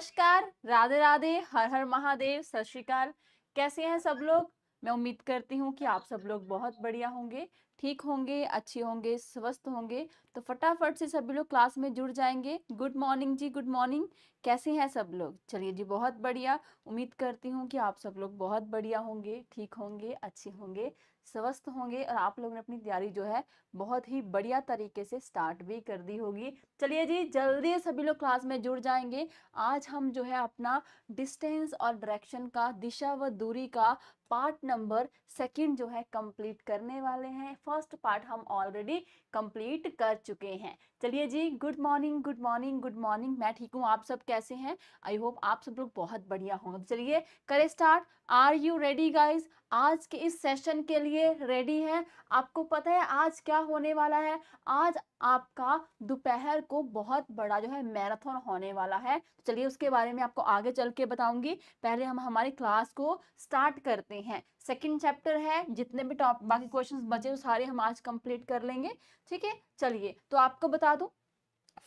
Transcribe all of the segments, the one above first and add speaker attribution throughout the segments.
Speaker 1: नमस्कार, राधे राधे, हर हर महादेव, सत श्री अकाल। कैसे हैं सब लोग? मैं उम्मीद करती हूँ कि आप सब लोग बहुत बढ़िया होंगे, ठीक होंगे, अच्छे होंगे, स्वस्थ होंगे। तो फटाफट से सभी लोग क्लास में जुड़ जाएंगे। गुड मॉर्निंग जी, गुड मॉर्निंग। कैसे हैं सब लोग? चलिए जी, बहुत बढ़िया। उम्मीद करती हूँ कि आप सब लोग बहुत बढ़िया होंगे, ठीक होंगे, अच्छे होंगे, स्वस्थ होंगे और आप लोगों ने अपनी तैयारी जो है बहुत ही बढ़िया तरीके से स्टार्ट भी कर दी होगी। चलिए जी, जल्दी सभी लोग क्लास में जुड़ जाएंगे। आज हम जो है अपना डिस्टेंस और डायरेक्शन का, दिशा व दूरी का पार्ट नंबर सेकंड जो है कंप्लीट करने वाले हैं। फर्स्ट पार्ट हम ऑलरेडी कंप्लीट कर चुके हैं। चलिए जी, good morning, good morning, good morning. मैं ठीक हूँ, आप सब कैसे हैं? आई होप आप सब लोग बहुत बढ़िया होंगे। तो चलिए करें start. Are you ready guys? आज के इस सेशन के लिए रेडी है? आपको पता है आज क्या होने वाला है? आज आपका दोपहर को बहुत बड़ा जो है मैराथन होने वाला है। चलिए उसके बारे में आपको आगे चल के बताऊंगी। पहले हम हमारी क्लास को स्टार्ट करते हैं। सेकंड चैप्टर है, जितने भी टॉप बाकी क्वेश्चंस बचे वो सारे हम आज कंप्लीट कर लेंगे। ठीक है, चलिए तो आपको बता दूं,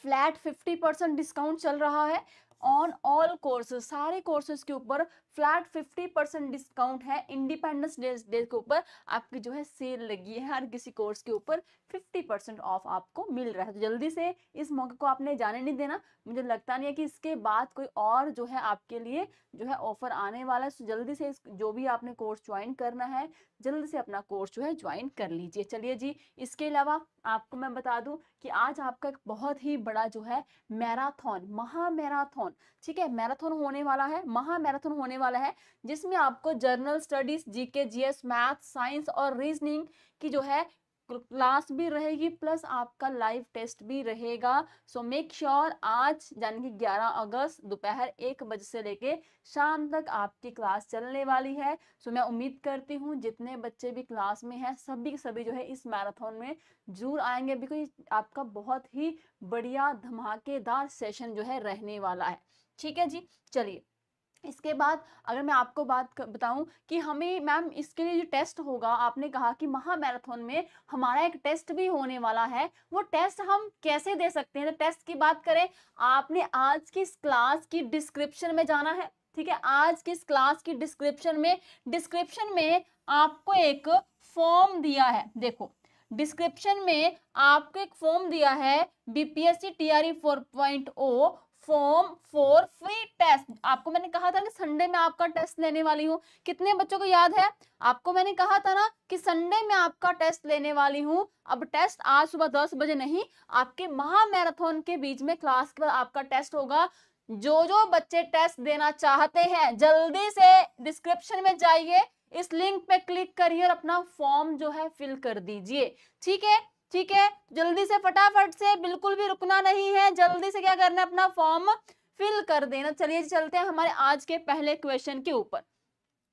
Speaker 1: फ्लैट 50% डिस्काउंट चल रहा है ऑन ऑल कोर्सेज। सारे कोर्सेज के ऊपर फ्लैट 50% डिस्काउंट है। इंडिपेंडेंस डे के ऊपर आपकी जो है सेल लगी है, हर किसी कोर्स के ऊपर 50% ऑफ आपको मिल रहा है। तो जल्दी से इस मौके को आपने जाने नहीं देना। मुझे लगता नहीं है कि इसके बाद कोई और जो है आपके लिए जो है ऑफर आने वाला है। तो जल्दी से जो भी आपने कोर्स ज्वाइन करना है, जल्दी से अपना कोर्स जो है ज्वाइन कर लीजिए। चलिए जी, इसके अलावा आपको मैं बता दूं कि आज आपका एक बहुत ही बड़ा जो है मैराथन, महा मैराथन, ठीक है, मैराथन होने वाला है, महा मैराथन होने वाला है, जिसमें आपको journal studies, GK, GS, math, science और रीजनिंग की जो है क्लास भी रहेगी, प्लस आपका लाइव टेस्ट भी रहेगा। सो मेक श्योर आज यानी कि 11 अगस्त दोपहर 1 बजे से लेके शाम तक आपकी क्लास चलने वाली है। सो मैं उम्मीद करती हूँ जितने बच्चे भी क्लास में हैं सभी जो है इस मैराथन में जरूर आएंगे, बिकॉज आपका बहुत ही बढ़िया धमाकेदार सेशन जो है रहने वाला है। ठीक है जी, चलिए इसके बाद अगर मैं आपको बात बताऊं कि हमें मैम इसके लिए जो टेस्ट होगा, आपने कहा कि महा मैराथन में हमारा एक टेस्ट भी होने वाला है, वो टेस्ट हम कैसे दे सकते हैं? तो टेस्ट की बात करें, आपने आज की इस क्लास की डिस्क्रिप्शन में जाना है। ठीक है, आज की इस क्लास की डिस्क्रिप्शन में आपको एक फॉर्म दिया है। देखो डिस्क्रिप्शन में आपको एक फॉर्म दिया है, BPSC TRE 4.0 form for free test. आपको मैंने कहा था कि संडे में आपका टेस्ट लेने वाली हूँ। कितने बच्चों को याद है? आपको मैंने कहा था ना कि संडे में आपका टेस्ट लेने वाली हूँ। अब टेस्ट आज सुबह 10 बजे नहीं, आपके महा मैराथन के बीच में क्लास के बाद आपका टेस्ट होगा। जो बच्चे टेस्ट देना चाहते हैं जल्दी से डिस्क्रिप्शन में जाइए, इस लिंक पे क्लिक करिए और अपना फॉर्म जो है फिल कर दीजिए। ठीक है, ठीक है, जल्दी से फटाफट से, बिल्कुल भी रुकना नहीं है, जल्दी से क्या करना है, अपना फॉर्म फिल कर देना। चलिए चलते हैं हमारे आज के पहले क्वेश्चन के ऊपर।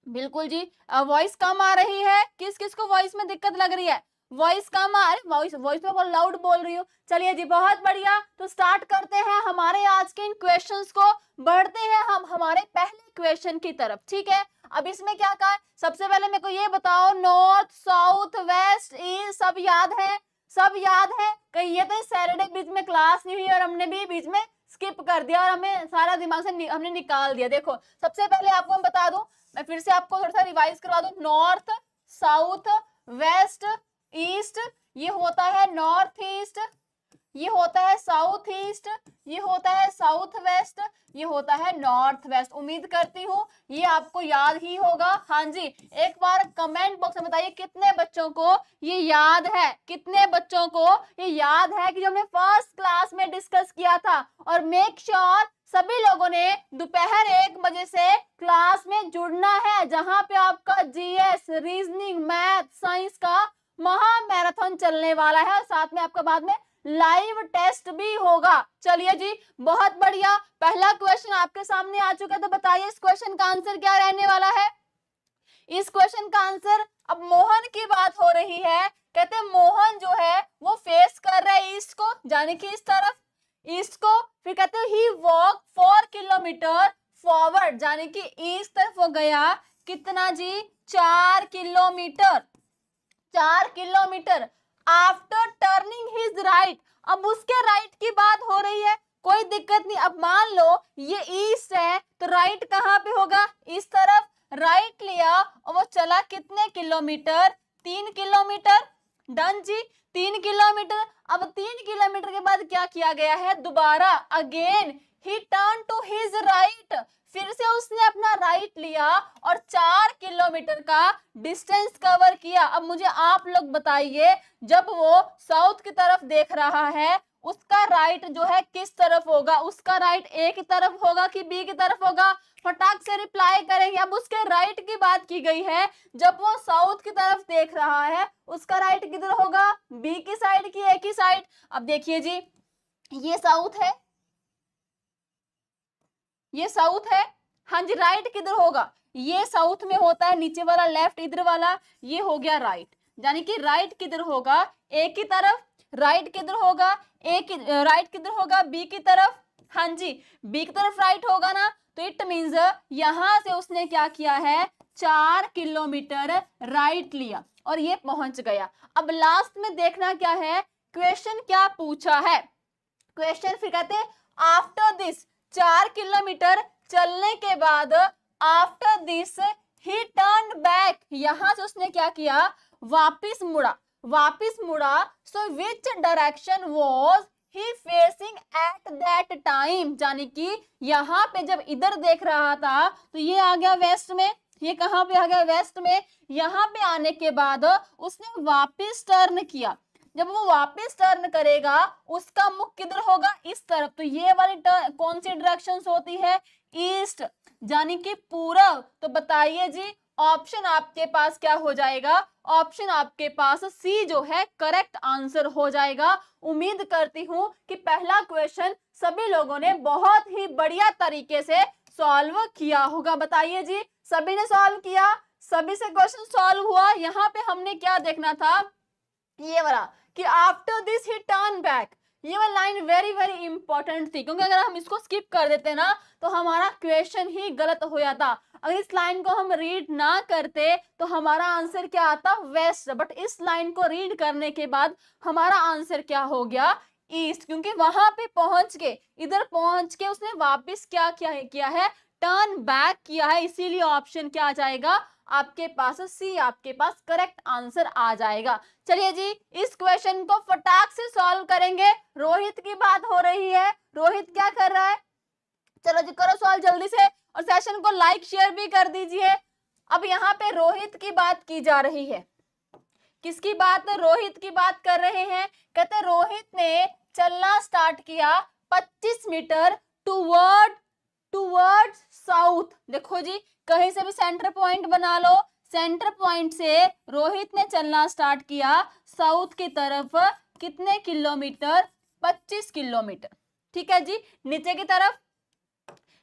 Speaker 1: बिल्कुल जी, वॉइस कम आ रही है, किस किस को वॉइस में दिक्कत लग रही है? वॉइस कम आ रही, वॉइस वॉइस में बहुत लाउड बोल रही हो। चलिए जी, बहुत बढ़िया। तो स्टार्ट करते हैं हमारे आज के इन क्वेश्चंस को। बढ़ते हैं हम हमारे पहले क्वेश्चन की तरफ। ठीक है, अब इसमें क्या कहा है? सबसे पहले मेरे को ये बताओ, नॉर्थ, साउथ, वेस्ट, ईस्ट सब याद है? सब याद है? कहीं ये तो सैटरडे बीच में क्लास नहीं हुई और हमने भी बीच में स्किप कर दिया और हमें सारा दिमाग से हमने निकाल दिया। देखो सबसे पहले आपको मैं बता दूं, मैं फिर से आपको थोड़ा सा रिवाइज करवा दूं। नॉर्थ, साउथ, वेस्ट, ईस्ट, ये होता है नॉर्थ ईस्ट, ये होता है साउथ ईस्ट, ये होता है साउथ वेस्ट, ये होता है नॉर्थ वेस्ट। उम्मीद करती हूँ ये आपको याद ही होगा। हाँ जी, एक बार कमेंट बॉक्स में बताइए कितने बच्चों को ये याद है, कितने बच्चों को ये याद है कि जो हमने फर्स्ट क्लास में डिस्कस किया था। और मेक श्योर सभी लोगों ने दोपहर 1 बजे से क्लास में जुड़ना है, जहां पे आपका जीएस, रीजनिंग, मैथ, साइंस का महा मैराथन चलने वाला है और साथ में आपका बाद में लाइव टेस्ट भी होगा। चलिए जी, बहुत बढ़िया। पहला क्वेश्चन आपके सामने आ चुका है, तो बताइए इस क्वेश्चन का आंसर क्या रहने वाला है? इस क्वेश्चन का आंसर, अब मोहन की बात हो रही है, कहते हैं मोहन जो है वो फेस कर रहा है ईस्ट को, यानी कि इस तरफ ईस्ट को। फिर कहते हैं ही वॉक 4 किलोमीटर फॉरवर्ड, यानी कि ईस्ट तरफ वो गया। कितना जी? 4 kilometre, 4 kilometre. After turning his right, अब उसके राइट की बात हो रही है, कोई दिक्कत नहीं। अब मान लो ये ईस्ट है तो राइट कहाँ पे होगा, इस तरफ। राइट लिया और वो चला कितने किलोमीटर, 3 किलोमीटर। डन जी, 3 किलोमीटर। अब 3 किलोमीटर के बाद क्या किया गया है, दोबारा again he turn to his right, फिर से उसने अपना राइट लिया और 4 किलोमीटर का डिस्टेंस कवर किया। अब मुझे आप लोग बताइए, जब वो साउथ की तरफ देख रहा है उसका राइट जो है किस तरफ होगा, उसका राइट ए की तरफ होगा कि बी की तरफ होगा, फटाक से रिप्लाई करेंगे। अब उसके राइट की बात की गई है, जब वो साउथ की तरफ देख रहा है उसका राइट किधर होगा, बी की साइड की ए की साइड। अब देखिए जी, ये साउथ है, ये साउथ है, हाँ जी, राइट किधर होगा, ये साउथ में होता है, नीचे वाला लेफ्ट, इधर वाला ये हो गया राइट, यानी कि राइट किधर होगा, ए की तरफ। राइट किधर होगा, ए की राइट किधर होगा, बी की तरफ। हाँ जी, बी की तरफ राइट होगा ना, तो इट मींस यहां से उसने क्या किया है, 4 किलोमीटर राइट लिया और ये पहुंच गया। अब लास्ट में देखना क्या है, क्वेश्चन क्या पूछा है। क्वेश्चन फिर कहते हैं आफ्टर दिस, 4 किलोमीटर चलने के बाद after this he turn back, यहां से उसने क्या किया, वापिस मुड़ा, वापिस मुड़ा। So which direction was he facing at that time, यानी कि यहाँ पे जब इधर देख रहा था तो ये आ गया वेस्ट में, ये कहाँ पे आ गया, वेस्ट में। यहाँ पे आने के बाद उसने वापिस टर्न किया, जब वो वापस टर्न करेगा उसका मुख किधर होगा, इस तरफ। तो ये वाली कौन सी डायरेक्शंस होती है, ईस्ट, यानी कि पूरब। तो बताइए जी, ऑप्शन आपके पास क्या हो जाएगा, ऑप्शन आपके पास सी जो है करेक्ट आंसर हो जाएगा। उम्मीद करती हूं कि पहला क्वेश्चन सभी लोगों ने बहुत ही बढ़िया तरीके से सॉल्व किया होगा। बताइए जी, सभी ने सॉल्व किया, सभी से क्वेश्चन सॉल्व हुआ। यहाँ पे हमने क्या देखना था, ये वाला कि after this he turn back, ये वाला लाइन वेरी वेरी इंपॉर्टेंट थी, क्योंकि अगर हम इसको स्किप कर देते ना तो हमारा क्वेश्चन ही गलत हो जाता। अगर इस लाइन को हम रीड ना करते तो हमारा आंसर क्या आता, वेस्ट, बट इस लाइन को रीड करने के बाद हमारा आंसर क्या हो गया, ईस्ट, क्योंकि वहां पे पहुंच के, इधर पहुंच के उसने वापस क्या किया है, टर्न बैक किया है, इसीलिए ऑप्शन क्या आ जाएगा आपके पास, सी आपके पास करेक्ट आंसर आ जाएगा। चलिए जी, इस क्वेश्चन को फटाक से सॉल्व करेंगे। रोहित की बात हो रही है, रोहित क्या कर रहा है, चलो जी करो सॉल्व जल्दी से, और सेशन को लाइक शेयर भी कर दीजिए। अब यहाँ पे रोहित की बात की जा रही है, किसकी बात, रोहित की बात कर रहे हैं। कहते रोहित ने चलना स्टार्ट किया 25 मीटर टूवर्ड साउथ। देखो जी, कहीं से भी सेंटर पॉइंट बना लो, सेंटर पॉइंट से रोहित ने चलना स्टार्ट किया साउथ की तरफ, कितने किलोमीटर, 25 किलोमीटर। ठीक है जी, नीचे की तरफ,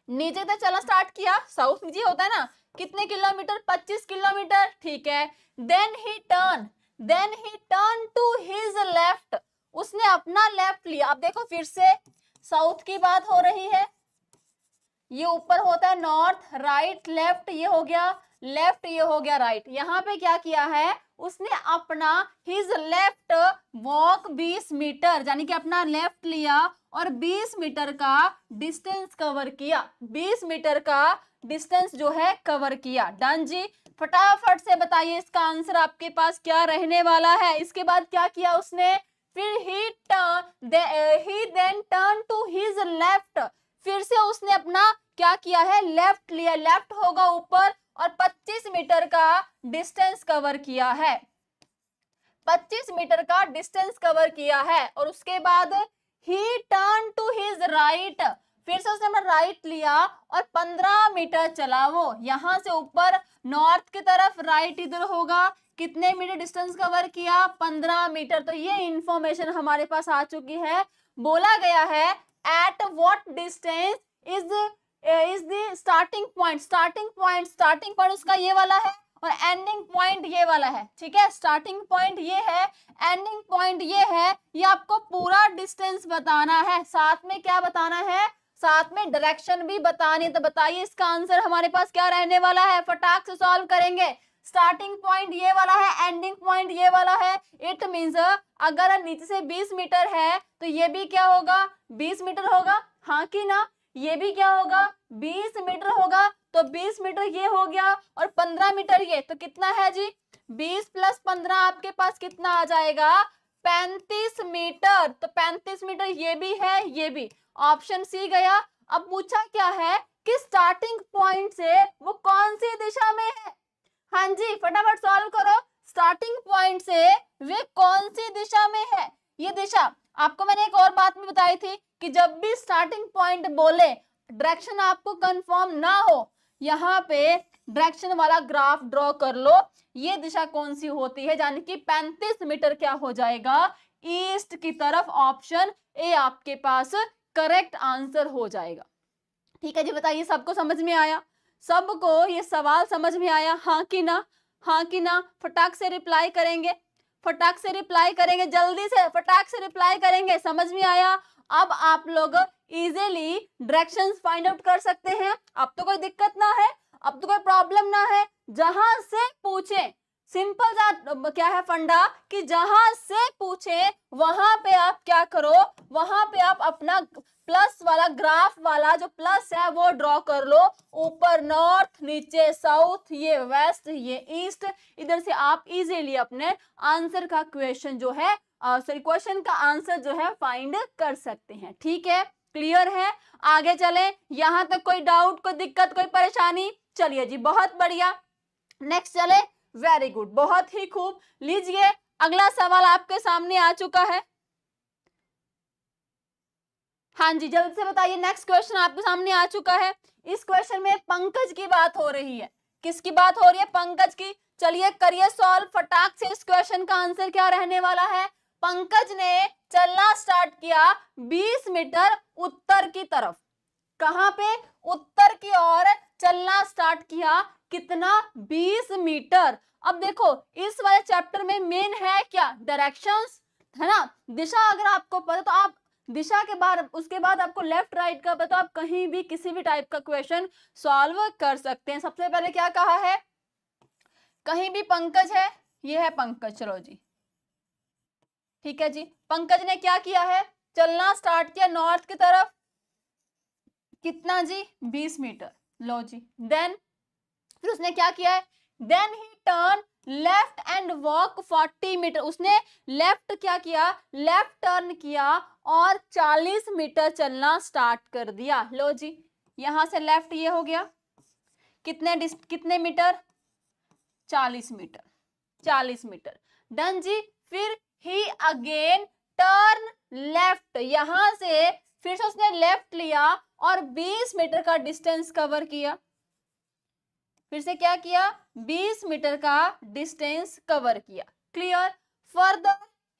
Speaker 1: नीचे तक चलना स्टार्ट किया, साउथ नीचे होता है ना, कितने किलोमीटर, 25 किलोमीटर। ठीक है, then he turn to his left, उसने अपना लेफ्ट लिया। अब देखो फिर से साउथ की बात हो रही है, ये ऊपर होता है नॉर्थ, राइट लेफ्ट, ये हो गया लेफ्ट, ये हो गया राइट। यहाँ पे क्या किया है, उसने अपना हिज लेफ्ट वॉक 20 मीटर, यानी कि अपना लेफ्ट लिया और 20 मीटर का डिस्टेंस कवर किया, 20 मीटर का डिस्टेंस जो है कवर किया। डन जी, फटाफट से बताइए इसका आंसर आपके पास क्या रहने वाला है। इसके बाद क्या किया उसने, फिर he then turn to his left, फिर से उसने अपना क्या किया है, लेफ्ट लिया, लेफ्ट होगा ऊपर, और 25 मीटर का डिस्टेंस कवर किया है, 25 मीटर का डिस्टेंस कवर किया है। और उसके बाद ही टर्न टू हिज राइट, फिर से उसने अपना राइट लिया और 15 मीटर चला वो, यहां से ऊपर नॉर्थ की तरफ, राइट इधर होगा, कितने मीटर डिस्टेंस कवर किया, 15 मीटर। तो ये इंफॉर्मेशन हमारे पास आ चुकी है। बोला गया है at what distance is the starting point उसका ये वाला है और एंडिंग पॉइंट ये वाला है। ठीक है, स्टार्टिंग पॉइंट ये है, एंडिंग पॉइंट ये है, ये आपको पूरा डिस्टेंस बताना है, साथ में क्या बताना है, साथ में डायरेक्शन भी बतानी है। तो बताइए इसका आंसर हमारे पास क्या रहने वाला है, फटाक से सॉल्व करेंगे। स्टार्टिंग पॉइंट ये वाला है, एंडिंग पॉइंट ये वाला है, इट मींस अगर नीचे से 20 मीटर है तो ये भी क्या होगा, 20 मीटर होगा। हाँ कि ना? ये भी क्या होगा? 20 मीटर होगा, तो 20 मीटर ये हो गया और 15 मीटर ये, तो कितना है जी? 20 प्लस 15 आपके पास कितना आ जाएगा? 35 मीटर। तो 35 मीटर ये भी है, ये भी। ऑप्शन सी गया। अब पूछा क्या है कि स्टार्टिंग पॉइंट से वो कौन सी दिशा में है? हाँ जी, फटाफट सॉल्व करो। स्टार्टिंग पॉइंट से वे कौन सी दिशा में है? ये दिशा आपको मैंने एक और बात में बताई थी कि जब भी स्टार्टिंग पॉइंट बोले, डायरेक्शन आपको कंफर्म ना हो, यहाँ पे डायरेक्शन वाला ग्राफ ड्रॉ कर लो। ये दिशा कौन सी होती है? यानी कि 35 मीटर क्या हो जाएगा? ईस्ट की तरफ। ऑप्शन ए आपके पास करेक्ट आंसर हो जाएगा। ठीक है जी, बताइए सबको समझ में आया? सबको ये सवाल समझ में आया? हाँ कि ना? हाँ कि ना? फटाक से रिप्लाई करेंगे, फटाक से रिप्लाई करेंगे, जल्दी से फटाक से रिप्लाई करेंगे। समझ में आया? अब आप लोग इजीली डायरेक्शंस फाइंड आउट कर सकते हैं। अब तो कोई दिक्कत ना है, अब तो कोई प्रॉब्लम ना है। जहां से पूछे, सिंपल सा क्या है फंडा कि जहां से पूछे वहां पे आप क्या करो, वहां पे आप अपना प्लस वाला ग्राफ वाला जो प्लस है वो ड्रॉ कर लो। ऊपर नॉर्थ, नीचे साउथ, ये वेस्ट, ये ईस्ट। इधर से आप इजीली अपने आंसर का क्वेश्चन जो है सॉरी क्वेश्चन का आंसर जो है फाइंड कर सकते हैं। ठीक है, क्लियर है? आगे चले। यहां तक कोई डाउट, कोई दिक्कत, कोई परेशानी? चलिए जी, बहुत बढ़िया। नेक्स्ट चले। वेरी गुड, बहुत ही खूब। लीजिए अगला सवाल आपके सामने आ चुका है। हाँ जी, जल्द से बताइए। नेक्स्ट क्वेश्चन आपके सामने आ चुका है। इस क्वेश्चन में पंकज की बात हो रही है। किसकी बात हो रही है? पंकज की। चलिए करिए सॉल्व फटाक से। इस क्वेश्चन का आंसर क्या रहने वाला है? पंकज ने चलना स्टार्ट किया 20 मीटर उत्तर की तरफ। कहां पे? उत्तर की ओर चलना स्टार्ट किया। कितना? 20 मीटर। अब देखो इस वाले चैप्टर में मेन है क्या? डायरेक्शंस, है ना? दिशा अगर आपको पता तो आप दिशा के बाद उसके बाद आपको लेफ्ट राइट का पता, आप कहीं भी किसी भी टाइप का क्वेश्चन सॉल्व कर सकते हैं। सबसे पहले क्या कहा है? कहीं भी पंकज है, ये है पंकज। चलो जी, ठीक है जी। पंकज ने क्या किया है? चलना स्टार्ट किया नॉर्थ की तरफ। कितना जी? 20 मीटर। लो जी, देन फिर उसने क्या किया है? Then he turn left and walk 40 metre. उसने लेफ्ट क्या किया? लेफ्ट टर्न किया और 40 मीटर चलना स्टार्ट कर दिया। लो जी, यहां से लेफ्ट ये हो गया। कितने मीटर? 40 मीटर। 40 मीटर, डन जी। फिर ही अगेन टर्न लेफ्ट। यहां से फिर से उसने लेफ्ट लिया और 20 मीटर का डिस्टेंस कवर किया। फिर से क्या किया? 20 मीटर का डिस्टेंस कवर किया। Clear? Further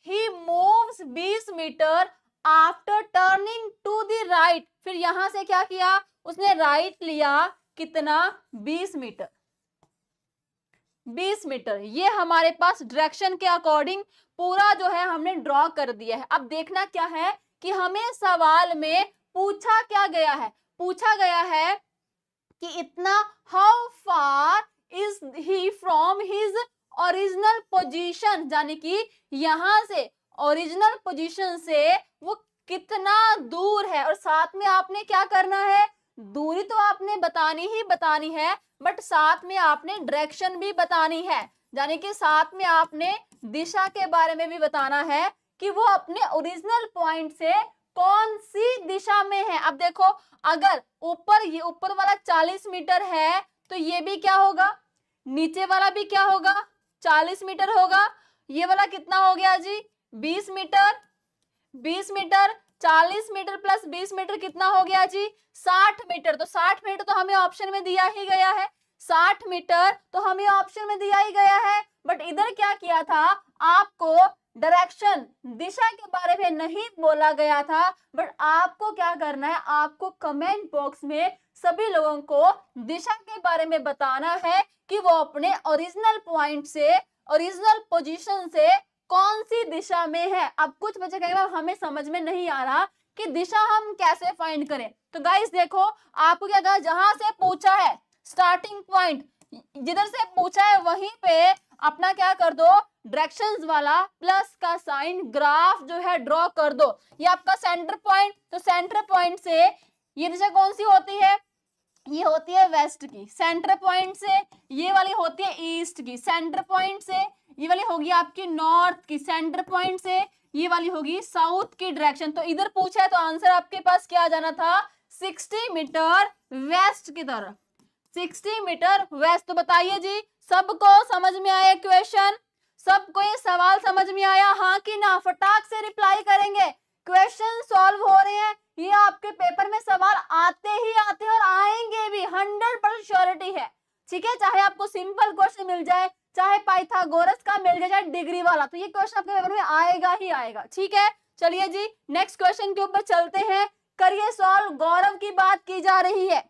Speaker 1: he moves 20 metre after turning to the right. फिर यहां से क्या किया? उसने राइट लिया। कितना? 20 मीटर। 20 मीटर ये हमारे पास डायरेक्शन के अकॉर्डिंग पूरा जो है हमने ड्रॉ कर दिया है। अब देखना क्या है कि हमें सवाल में पूछा क्या गया है? पूछा गया है कि इतना how far is he from his original position, यानी कि यहां से ओरिजिनल पोजीशन से वो कितना दूर है। और साथ में आपने क्या करना है? दूरी तो आपने बतानी ही बतानी है, बट साथ में आपने डायरेक्शन भी बतानी है। यानी कि साथ में आपने दिशा के बारे में भी बताना है कि वो अपने ओरिजिनल पॉइंट से कौन सी दिशा में है। अब देखो अगर ये ऊपर वाला 40 मीटर है तो ये भी क्या होगा? नीचे वाला भी क्या होगा? 40 मीटर होगा। ये वाला कितना हो गया जी? 20 metre. 20 metre 40 metre plus 20 metre कितना हो गया जी? 60 मीटर। तो 60 मीटर तो हमें ऑप्शन में दिया ही गया है। 60 मीटर तो हमें ऑप्शन में दिया ही गया है। बट इधर क्या किया था? आपको डायरेक्शन, दिशा के बारे में नहीं बोला गया था। बट आपको क्या करना है? आपको कमेंट बॉक्स में सभी लोगों को दिशा के बारे में बताना है कि वो अपने ओरिजिनल पॉइंट से, ओरिजिनल पोजीशन से कौन सी दिशा में है। अब कुछ बच्चे कहेंगे हमें समझ में नहीं आ रहा कि दिशा हम कैसे फाइंड करें। तो गाइस देखो आपको क्या कहा? जहां से पूछा है स्टार्टिंग पॉइंट, जिधर से पूछा है वहीं पे अपना क्या कर दो? डायरेक्शंस वाला प्लस का साइन, ग्राफ जो है ड्रॉ कर दो। ये आपका सेंटर पॉइंट, तो सेंटर पॉइंट से ये दिशा कौन सी होती है, ये होती है वेस्ट की। सेंटर पॉइंट से ये वाली होती है ईस्ट की। सेंटर पॉइंट से ये वाली होगी आपकी नॉर्थ की। सेंटर पॉइंट से ये वाली होगी साउथ की डायरेक्शन। तो इधर पूछा है तो आंसर आपके पास क्या आ जाना था, 60 मीटर वेस्ट की तरफ, 60 मीटर वेस्ट। तो बताइए जी, सबको समझ में आया क्वेश्चन, सबको ये सवाल समझ में आया, हाँ कि ना? फटाक से रिप्लाई करेंगे। क्वेश्चन सॉल्व हो रहे हैं, ये आपके पेपर में सवाल आते ही आते हैं और आएंगे भी, 100% श्योरिटी है। ठीक है, चाहे आपको सिंपल क्वेश्चन मिल जाए, चाहे पाइथागोरस का मिल जाए, चाहे डिग्री वाला, तो ये क्वेश्चन आपके पेपर में आएगा ही आएगा। ठीक है, चलिए जी नेक्स्ट क्वेश्चन के ऊपर चलते हैं। करिए सॉल्व। गौरव की बात की जा रही है,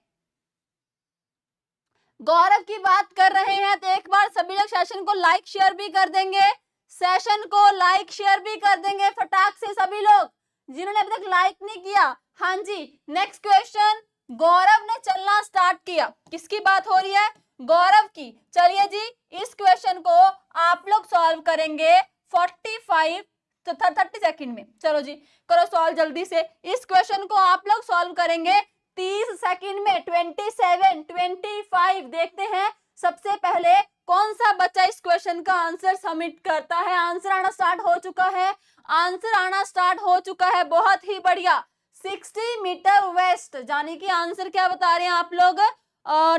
Speaker 1: गौरव की बात कर रहे हैं, तो एक बार सभी लोग सेशन को लाइक शेयर भी कर देंगे, सेशन को लाइक शेयर भी कर देंगे फटाक से सभी लोग जिन्होंने अभी तक लाइक नहीं किया। हाँ जी, नेक्स्ट क्वेश्चन, गौरव ने चलना स्टार्ट किया, किसकी बात हो रही है, गौरव की। चलिए जी इस क्वेश्चन को आप लोग सॉल्व करेंगे 45 तो 30 सेकंड में। चलो जी करो सॉल्व जल्दी से। इस क्वेश्चन को आप लोग सॉल्व करेंगे 30 सेकंड में। 27, 25 देखते हैं सबसे पहले कौन सा बच्चा इस क्वेश्चन का आंसर सबमिट करता है। आंसर आना स्टार्ट हो चुका है, आंसर आना स्टार्ट हो चुका है, बहुत ही बढ़िया। 60 मीटर वेस्ट, यानी कि आंसर क्या बता रहे हैं आप लोग,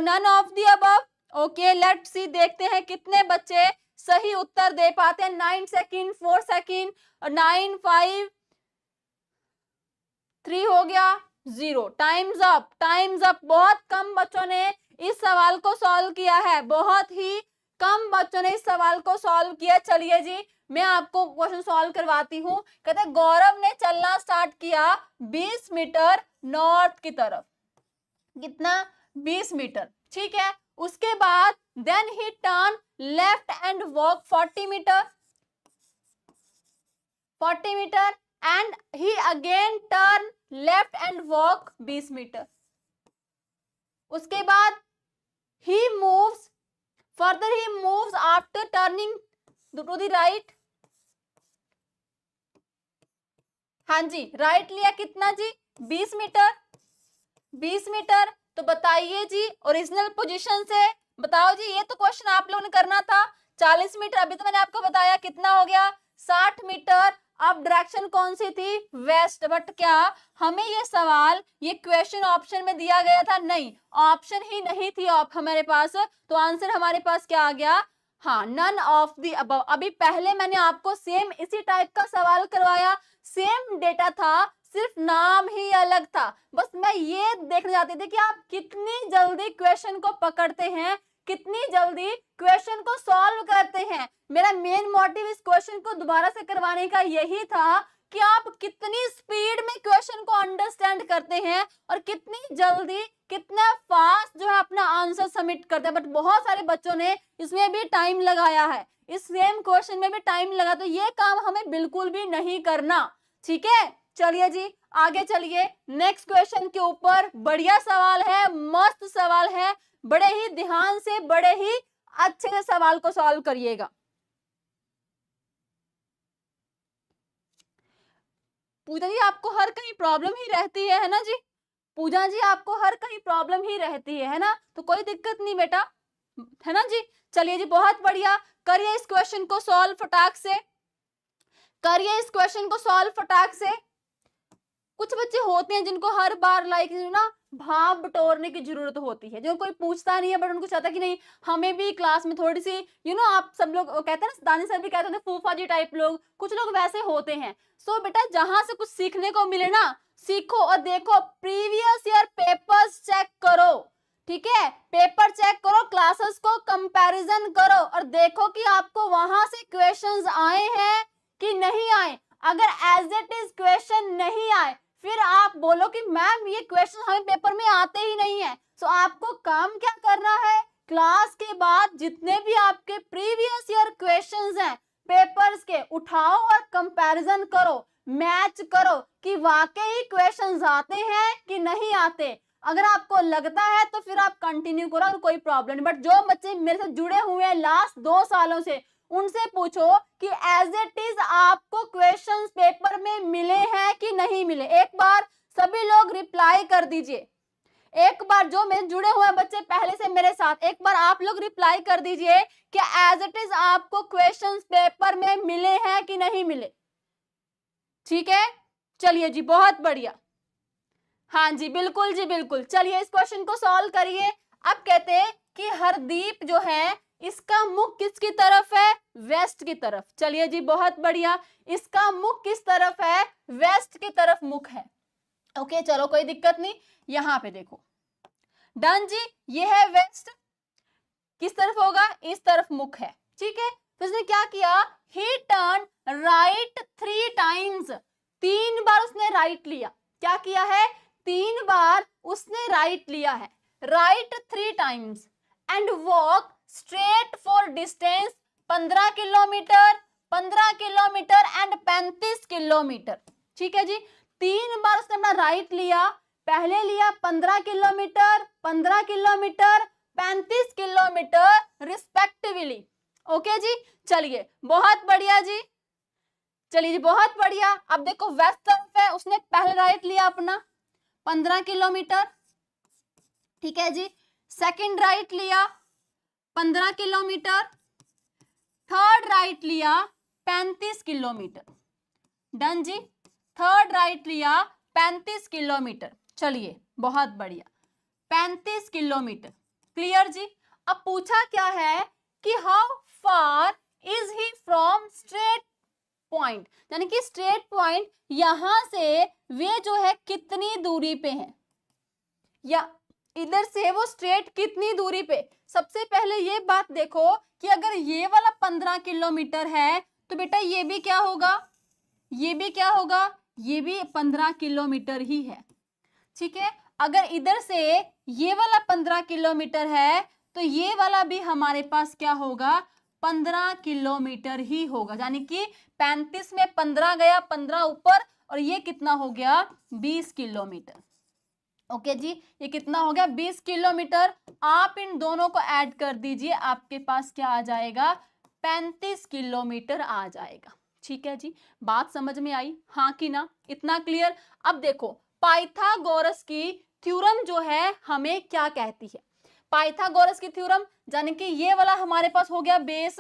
Speaker 1: none of the above. Okay let's see, देखते हैं कितने बच्चे सही उत्तर दे पाते हैं। 9 सेकंड, 4 सेकंड, 9, 5, 3 हो गया, 0। Times up, times up. बहुत कम बच्चों ने इस सवाल को सॉल्व किया है, बहुत ही कम बच्चों ने इस सवाल को सॉल्व किया। चलिए जी मैं आपको क्वेश्चन सॉल्व करवाती हूँ। कहते हैं गौरव ने चलना स्टार्ट किया 20 मीटर नॉर्थ की तरफ, कितना, 20 मीटर। ठीक है, उसके बाद then he turn left and walk 40 metre, 40 metre and he again turn left and walk 20 metre. उसके बाद he moves further, he moves after turning to the right. हाँ जी राइट लिया, कितना जी, 20 मीटर, 20 मीटर। तो बताइए जी ओरिजिनल पोजीशन से बताओ जी, ये तो क्वेश्चन आप लोगों ने करना था। 40 मीटर, अभी तो मैंने आपको बताया कितना हो गया, 60 मीटर। अब डायरेक्शन कौन सी थी, वेस्ट। बट क्या हमें ये सवाल, ये क्वेश्चन ऑप्शन में दिया गया था, नहीं, ऑप्शन ही नहीं थी हमारे पास। तो आंसर हमारे पास क्या आ गया, हाँ, नन ऑफ द अबव। अभी पहले मैंने आपको सेम इसी टाइप का सवाल करवाया, सेम डेटा था, सिर्फ नाम ही अलग था। बस मैं ये देखने जाती थी कि आप कितनी जल्दी क्वेश्चन को पकड़ते हैं, कितनी जल्दी क्वेश्चन को सॉल्व करते हैं। मेरा मेन मोटिव इस क्वेश्चन को दोबारा से करवाने का यही था कि आप कितनी स्पीड में क्वेश्चन को अंडरस्टैंड करते हैं और कितनी जल्दी, कितना फास्ट जो है अपना आंसर सबमिट करते हैं। बट बहुत सारे बच्चों ने इसमें भी टाइम लगाया है, इस सेम क्वेश्चन में भी टाइम लगा, तो ये काम हमें बिल्कुल भी नहीं करना। ठीक है, चलिए जी आगे चलिए नेक्स्ट क्वेश्चन के ऊपर। बढ़िया सवाल है, मस्त सवाल है, बड़े ही ध्यान से, बड़े ही अच्छे से सवाल को सॉल्व करिएगा। पूजा जी आपको हर कहीं प्रॉब्लम ही रहती है ना जी, पूजा जी आपको हर कहीं प्रॉब्लम ही रहती है ना, तो कोई दिक्कत नहीं बेटा, है ना जी। चलिए जी बहुत बढ़िया, करिए इस क्वेश्चन को सॉल्व फटाक से, करिए इस क्वेश्चन को सॉल्व फटाक से। कुछ बच्चे होते हैं जिनको हर बार लाइक ना भाव बटोरने की जरूरत होती है, जो कोई पूछता नहीं है बट उनको चाहता कि नहीं हमें भी क्लास में थोड़ी सी आप सब लोग कहते हैं ना, दानी सर भी कहते हैं फूफा जी टाइप लोग, कुछ लोग वैसे होते हैं। सो बेटा जहां से कुछ सीखने को मिले ना सीखो, और देखो प्रीवियस ईयर पेपर्स चेक करो, ठीक है, पेपर चेक करो, क्लासेस को कंपैरिजन करो और देखो कि आपको वहां से क्वेश्चंस आए हैं कि नहीं आए। अगर एज इट इज क्वेश्चन नहीं आए फिर आप बोलो कि मैम ये क्वेश्चन हमें पेपर में आते ही नहीं है। सो आपको काम क्या करना है, क्लास के बाद जितने भी आपके प्रीवियस ईयर क्वेश्चंस हैं पेपर्स के उठाओ और कंपैरिजन करो, मैच करो कि वाकई क्वेश्चंस आते हैं कि नहीं आते। अगर आपको लगता है तो फिर आप कंटिन्यू करो, कोई प्रॉब्लम नहीं। बट जो बच्चे मेरे से जुड़े हुए हैं लास्ट 2 सालों से उनसे पूछो कि एज इट इज आपको क्वेश्चंस पेपर में मिले हैं कि नहीं मिले। एक बार सभी लोग रिप्लाई कर दीजिए, एक बार जो मेरे जुड़े हुए बच्चे पहले से मेरे साथ, एक बार आप लोग रिप्लाई कर दीजिए कि एज इट इज आपको क्वेश्चंस पेपर में मिले हैं कि नहीं मिले। ठीक है, चलिए जी, बहुत बढ़िया। हाँ जी, बिल्कुल जी, बिल्कुल। चलिए इस क्वेश्चन को सॉल्व करिए। अब कहते हैं कि हरदीप जो है इसका मुख किसकी तरफ है? वेस्ट की तरफ। चलिए जी, बहुत बढ़िया। इसका मुख किस तरफ है? वेस्ट की तरफ मुख है। ओके, चलो कोई दिक्कत नहीं। यहां पे देखो, डन जी, ये है वेस्ट, किस तरफ होगा? इस तरफ मुख है। ठीक है, तो इसने क्या किया? ही टर्न राइट 3 टाइम्स, 3 बार उसने राइट लिया। क्या किया है? 3 बार उसने राइट लिया है, right 3 times, and walk straight for distance 15 kilometre, 15 kilometre and 35 kilometre. ठीक है जी, 3 बार उसने अपना राइट लिया। पहले लिया 15 kilometre, 15 kilometre, 35 kilometre respectively. Okay जी, चलिए बहुत बढ़िया जी। चलिए जी, बहुत बढ़िया। अब देखो वेस्ट तरफ है, उसने पहले राइट लिया अपना 15 किलोमीटर। ठीक है जी, सेकंड राइट लिया 15 किलोमीटर, थर्ड राइट लिया 35 किलोमीटर। डन जी, थर्ड राइट लिया 35 किलोमीटर। चलिए बहुत बढ़िया, 35 किलोमीटर। क्लियर जी। अब पूछा क्या है कि how far is he from straight point, यानी कि स्ट्रेट पॉइंट यहां से वे जो है कितनी दूरी पे हैं, या इधर से वो स्ट्रेट कितनी दूरी पे। सबसे पहले ये बात देखो कि अगर ये वाला 15 किलोमीटर है तो बेटा ये भी क्या होगा? ये भी क्या होगा? ये भी 15 किलोमीटर ही है। ठीक है, अगर इधर से ये वाला 15 किलोमीटर है तो ये वाला भी हमारे पास क्या होगा? 15 किलोमीटर ही होगा, यानी कि 35 में 15 गया, 15 ऊपर, और ये कितना हो गया? 20 किलोमीटर। ओके जी, ये कितना हो गया? 20 किलोमीटर। आप इन दोनों को ऐड कर दीजिए, आपके पास क्या आ जाएगा? 35 किलोमीटर आ जाएगा। ठीक है जी, बात समझ में आई? हाँ कि ना? इतना क्लियर? अब देखो पाइथागोरस की थ्योरम जो है हमें क्या कहती है? पाइथागोरस की थ्योरम, यानी कि ये वाला हमारे पास हो गया बेस,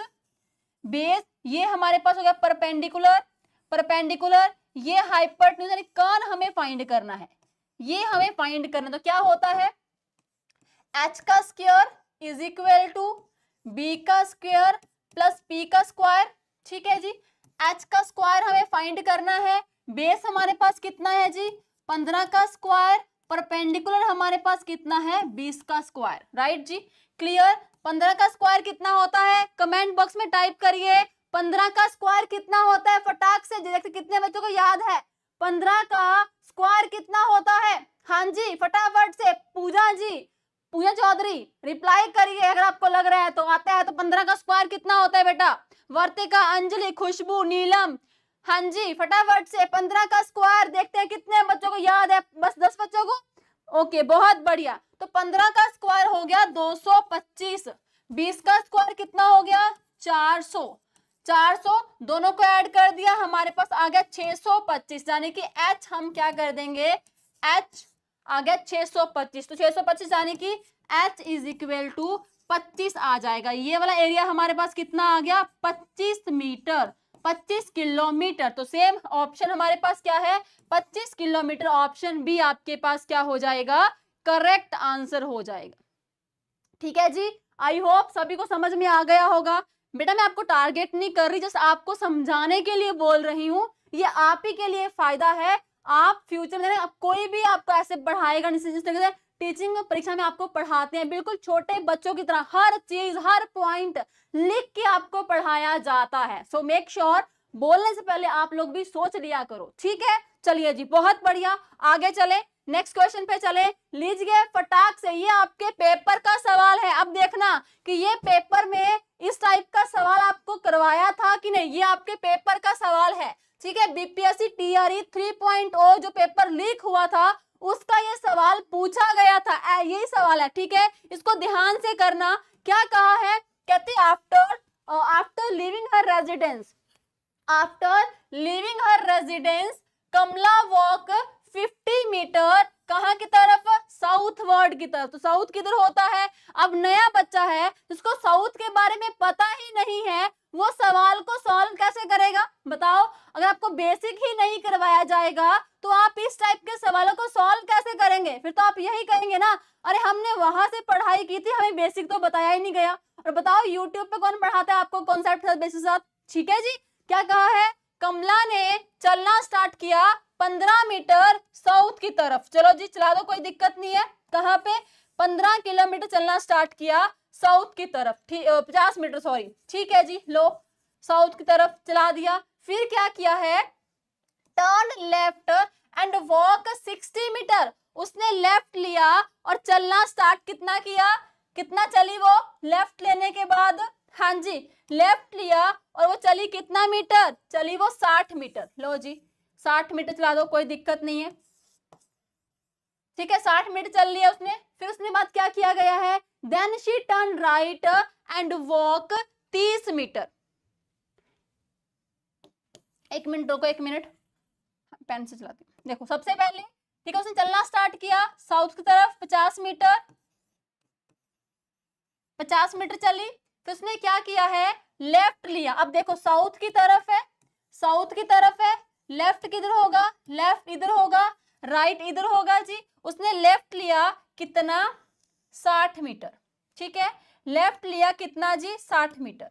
Speaker 1: बेस, ये हमारे पास हो गया परपेंडिकुलर, परपेंडिकुलर, ये हाइपोटेन्यूज, यानी कर्न हमें फाइंड करना है, ये हमें फाइंड करना। तो क्या होता है? h का square is equal to b का स्क्वायर प्लस p का स्क्वायर। ठीक है जी, h का स्क्वायर हमें फाइंड करना है। बेस हमारे पास कितना है जी? 15 का स्क्वायर, परपेंडिकुलर हमारे पास कितना है? 20 का स्क्वायर। राइट जी, क्लियर? 15 का स्क्वायर कितना होता है? कमेंट बॉक्स में टाइप करिए 15 का स्क्वायर कितना होता है, फटाक से। देखते कितने बच्चों को याद है 15 का स्क्वायर कितना होता है। हाँ जी, फटाफट से। पूजा जी, पूजा चौधरी रिप्लाई करिए अगर आपको लग रहा है तो, आता है तो। 15 का स्क्वायर कितना होता है बेटा? वर्तिका, अंजलि, खुशबू, नीलम, हाँ जी फटाफट से 15 का स्क्वायर। देखते हैं कितने बच्चों को याद है, बस 10 बच्चों को। ओके, बहुत बढ़िया। तो 15 का स्क्वायर हो गया 225, 20 का स्क्वायर कितना हो गया? 400, 400 दोनों को ऐड कर दिया, हमारे पास आ गया 625, यानी कि h हम क्या कर देंगे? h आ गया 625, तो 625 यानी कि h इज इक्वल टू 25 आ जाएगा। ये वाला एरिया हमारे पास कितना आ गया? 25 मीटर, 25 किलोमीटर। तो सेम ऑप्शन हमारे पास क्या है? 25 किलोमीटर। ऑप्शन बी आपके पास क्या हो जाएगा? करेक्ट आंसर हो जाएगा। ठीक है जी, आई होप सभी को समझ में आ गया होगा। बेटा मैं आपको टारगेट नहीं कर रही, जस्ट आपको समझाने के लिए बोल रही हूँ। ये आप ही के लिए फायदा है। आप फ्यूचर में कोई भी आपको ऐसे पढ़ाएगा, जिस तरीके से टीचिंग परीक्षा में आपको पढ़ाते हैं, बिल्कुल छोटे बच्चों की तरह हर चीज, हर पॉइंट लिख के आपको पढ़ाया जाता है। सो मेक श्योर बोलने से पहले आप लोग भी सोच लिया करो। ठीक है, चलिए जी, बहुत बढ़िया। आगे चले, नेक्स्ट क्वेश्चन पे चले। लीजिए फटाक से, ये आपके पेपर का सवाल है। अब देखना कि ये पेपर में इस टाइप का सवाल आपको करवाया था कि नहीं, ये आपके पेपर का सवाल है। ठीक है, बीपीएससी टीआरई 3.0 जो पेपर लीक हुआ था उसका ये सवाल पूछा गया था। यही सवाल है, ठीक है, इसको ध्यान से करना। क्या कहा है? कहते आफ्टर आफ्टर लिविंग हर रेजिडेंस, आफ्टर लिविंग हर रेजिडेंस कमला वॉक 50 मीटर कहाँ की तरफ, साउथ वर्ड की तरफ। तो साउथ किधर होता है। अब नया बच्चा है जिसको साउथ के बारे में पता ही नहीं है, वो सवाल को सॉल्व कैसे करेगा बताओ। अगर आपको बेसिक ही नहीं करवाया जाएगा तो आप इस टाइप के सवालों को सॉल्व कैसे करेंगे। फिर तो आप यही कहेंगे ना, अरे हमने वहां से पढ़ाई की थी, हमें बेसिक तो बताया ही नहीं गया। और बताओ यूट्यूब पे कौन पढ़ाता है आपको कॉन्सेप्ट बेसिस साथ। ठीक है जी, क्या कहा है, कमला ने चलना स्टार्ट किया 15 मीटर साउथ की तरफ। चलो जी चला दो, कोई दिक्कत नहीं है। कहाँ पे, 15 किलोमीटर चलना स्टार्ट किया साउथ की तरफ, ठीक 50 मीटर सॉरी, ठीक है जी। लो साउथ की तरफ चला दिया, फिर क्या किया है, turn left and walk 60 metre. उसने लेफ्ट लिया और चलना स्टार्ट कितना किया, कितना चली वो लेफ्ट लेने के बाद, हाँ जी लेफ्ट लिया और वो चली कितना मीटर, चली वो 60 मीटर। लो जी 60 मीटर चला दो, कोई दिक्कत नहीं है। ठीक है 60 मीटर चल लिया उसने। फिर उसने बाद क्या किया गया है, then she turn right and walk 30 metre. एक मिनट रुको, एक मिनट पेन से चलाती हूँ। देखो सबसे पहले ठीक है उसने चलना स्टार्ट किया साउथ की तरफ 50 मीटर, 50 मीटर चली। फिर उसने क्या किया है, लेफ्ट लिया। अब देखो साउथ की तरफ है, साउथ की तरफ है, लेफ्ट किधर होगा, लेफ्ट इधर होगा, राइट इधर होगा जी। उसने लेफ्ट लिया कितना, 60 मीटर। ठीक है लेफ्ट लिया कितना जी, 60 मीटर,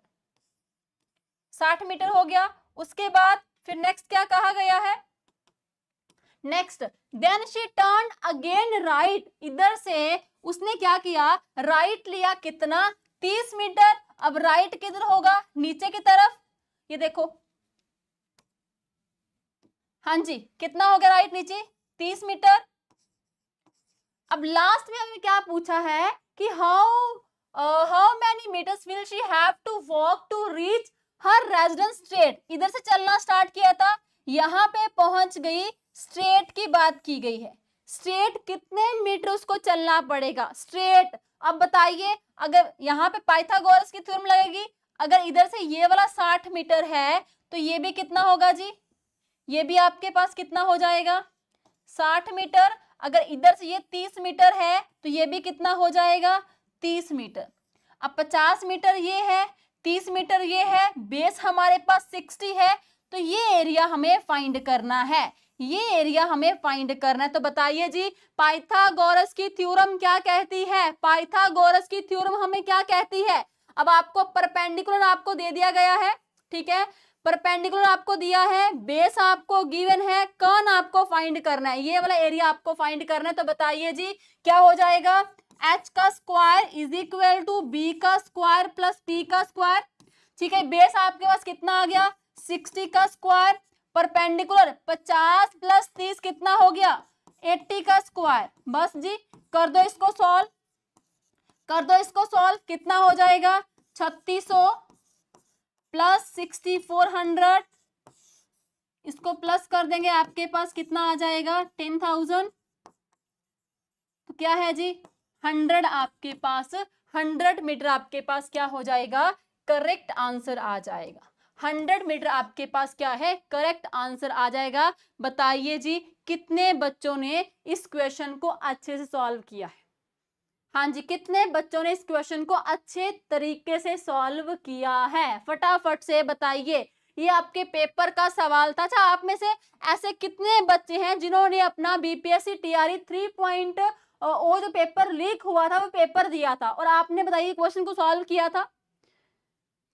Speaker 1: 60 मीटर हो गया। उसके बाद फिर नेक्स्ट क्या कहा गया है, next then she turn again right. इधर से उसने क्या किया, राइट लिया कितना, 30 मीटर। अब राइट किधर होगा, नीचे की तरफ, ये देखो हाँ जी कितना हो गया राइट नीचे, 30 मीटर। अब लास्ट में हमें क्या पूछा है कि how many metres will she have to walk to reach her residence straight. इधर से चलना स्टार्ट किया था, यहाँ पे पहुंच गई, स्ट्रेट की बात की गई है। स्ट्रेट कितने मीटर उसको चलना पड़ेगा, स्ट्रेट। अब बताइए अगर यहाँ पे पाइथागोरस की थ्योरम लगेगी, अगर इधर से ये वाला 60 मीटर है तो ये भी कितना होगा जी, ये भी आपके पास कितना हो जाएगा 60 मीटर। अगर इधर से ये 30 मीटर है तो ये भी कितना हो जाएगा 30 मीटर। अब 50 मीटर ये है, 30 मीटर ये है, बेस हमारे पास 60 है, तो ये एरिया हमें फाइंड करना है, ये एरिया हमें फाइंड करना है। तो बताइए जी पाइथागोरस की थ्योरम क्या कहती है, पाइथागोरस की थ्योरम हमें क्या कहती है। अब आपको परपेंडिकुलर आपको दे दिया गया है, ठीक है परपेंडिकुलर आपको दिया है, बेस आपको गिवन है, कर्न आपको फाइंड करना है, ये वाला एरिया आपको फाइंड करना है। तो बताइए जी क्या हो जाएगा, h का square is equal to B का स्क्वायर प्लस पी का स्क्वायर। ठीक है बेस आपके पास कितना आ गया 60 का स्क्वायर, परपेंडिकुलर 50 प्लस 30 कितना हो गया 80 का स्क्वायर। बस जी कर दो इसको सॉल्व, कर दो इसको सॉल्व, कितना हो जाएगा 3600 प्लस 6400, इसको प्लस कर देंगे आपके पास कितना आ जाएगा 10,000। तो क्या है जी 100 आपके पास, 100 मीटर आपके पास क्या हो जाएगा, करेक्ट आंसर आ जाएगा। 100 मीटर आपके पास क्या है, करेक्ट आंसर आ जाएगा। बताइए जी कितने बच्चों ने इस क्वेश्चन को अच्छे से सॉल्व किया है। हाँ जी कितने बच्चों ने इस क्वेश्चन को अच्छे तरीके से सॉल्व किया है, फटाफट से बताइए। ये आपके पेपर का सवाल था। अच्छा आप में से ऐसे कितने बच्चे हैं जिन्होंने अपना बीपीएससी टीआरई 3 वो जो पेपर लीक हुआ था वो पेपर दिया था और आपने बताइए क्वेश्चन को सॉल्व किया था,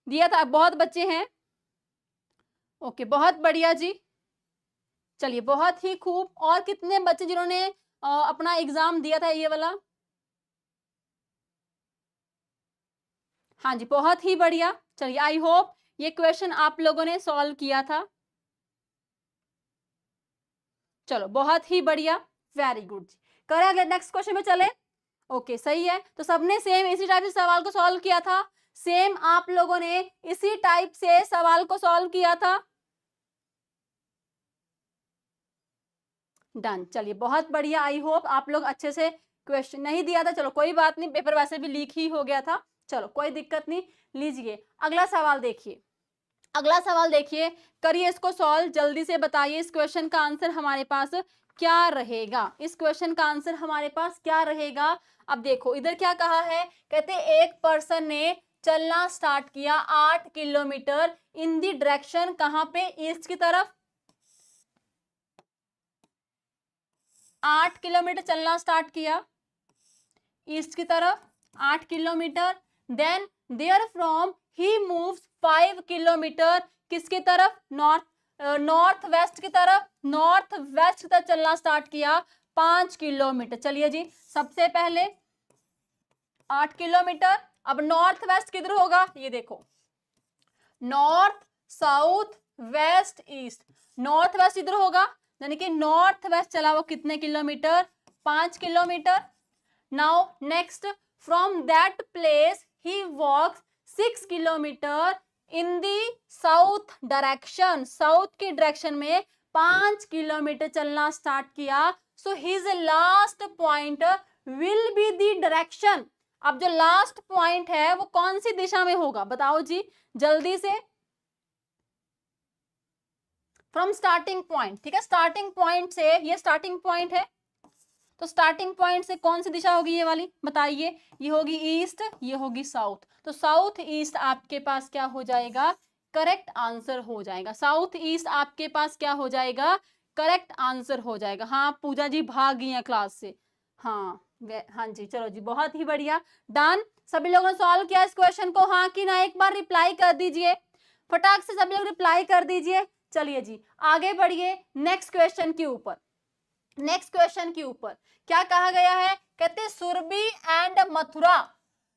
Speaker 1: दिया था, बहुत बच्चे हैं। ओके बहुत बढ़िया जी, चलिए बहुत ही खूब। और कितने बच्चे जिन्होंने अपना एग्जाम दिया था ये वाला, हाँ जी बहुत ही बढ़िया। चलिए आई होप ये क्वेश्चन आप लोगों ने सॉल्व किया था। चलो बहुत ही बढ़िया, वेरी गुड जी। करें अगले नेक्स्ट क्वेश्चन में चले। ओके सही है, तो सबने सेम इसी टाइप से सवाल को सॉल्व किया था, सेम आप लोगों ने इसी टाइप से सवाल को सॉल्व किया था। डन, चलिए बहुत बढ़िया। आई होप आप लोग अच्छे से, क्वेश्चन नहीं दिया था चलो कोई बात नहीं, पेपर वैसे भी लीक ही हो गया था, चलो कोई दिक्कत नहीं, लीजिए अगला सवाल देखिए। अगला सवाल देखिए, करिए इसको सॉल्व, जल्दी से बताइए इस क्वेश्चन का आंसर हमारे पास क्या रहेगा। इस क्वेश्चन का आंसर हमारे पास क्या रहेगा। अब देखो इधर क्या कहा है, कहते एक पर्सन ने चलना स्टार्ट किया 8 किलोमीटर इन दी डायरेक्शन, कहां पे, ईस्ट की तरफ। 8 किलोमीटर चलना स्टार्ट किया ईस्ट की तरफ, 8 kilometre. Then there from he moves 5 kilometre किसकी तरफ, नॉर्थ वेस्ट की तरफ, नॉर्थ वेस्ट की तरफ चलना स्टार्ट किया 5 किलोमीटर। चलिए जी, सबसे पहले 8 किलोमीटर, अब नॉर्थ वेस्ट किधर होगा, ये देखो, north south west east, north west इधर होगा, यानी कि नॉर्थ वेस्ट चला वो कितने kilometre, 5 kilometre. Now next, from that place he walks 6 kilometre in the south direction, south की डायरेक्शन में 5 किलोमीटर चलना स्टार्ट किया। So his last point will be the direction. अब जो लास्ट पॉइंट है वो कौन सी दिशा में होगा, बताओ जी जल्दी से। फ्रॉम स्टार्टिंग पॉइंट, ठीक है, स्टार्टिंग पॉइंट से, ये स्टार्टिंग पॉइंट है, तो स्टार्टिंग पॉइंट से कौन सी दिशा होगी, ये वाली बताइए। ये होगी ईस्ट, ये होगी साउथ, तो साउथ ईस्ट आपके पास क्या हो जाएगा, करेक्ट आंसर हो जाएगा। साउथ ईस्ट आपके पास क्या हो जाएगा, करेक्ट आंसर हो जाएगा। हाँ पूजा जी भाग गई हैं क्लास से, हाँ हाँ जी, चलो जी बहुत ही बढ़िया, डन। सभी लोगों ने सॉल्व किया इस क्वेश्चन को, हाँ कि ना, एक बार रिप्लाई कर दीजिए फटाक से, सभी लोग रिप्लाई कर दीजिए। चलिए जी आगे बढ़िए नेक्स्ट क्वेश्चन के ऊपर। नेक्स्ट क्वेश्चन के ऊपर क्या कहा गया है, कहते Surabhi and Mathura,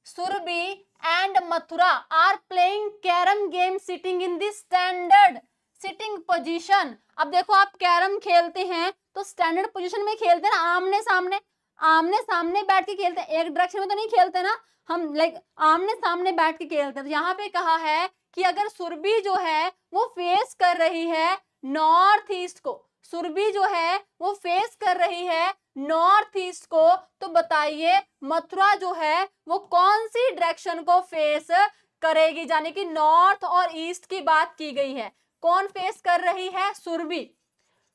Speaker 1: Surabhi and Mathura are playing carrom game sitting in the standard sitting position. अब देखो आप कैरम खेलते हैं तो स्टैंडर्ड पोजीशन में खेलते हैं ना, आमने सामने, आमने सामने बैठ के खेलते हैं, एक डायरेक्शन में तो नहीं खेलते ना हम, लाइक आमने सामने बैठ के खेलते हैं। तो यहाँ पे कहा है कि अगर सुरभि जो है वो फेस कर रही है नॉर्थ ईस्ट को, सुरभि जो है वो फेस कर रही है नॉर्थ ईस्ट को, तो बताइए मथुरा जो है वो कौन सी डायरेक्शन को फेस करेगी, यानी कि नॉर्थ और ईस्ट की बात की गई है। कौन फेस कर रही है, सुरभि,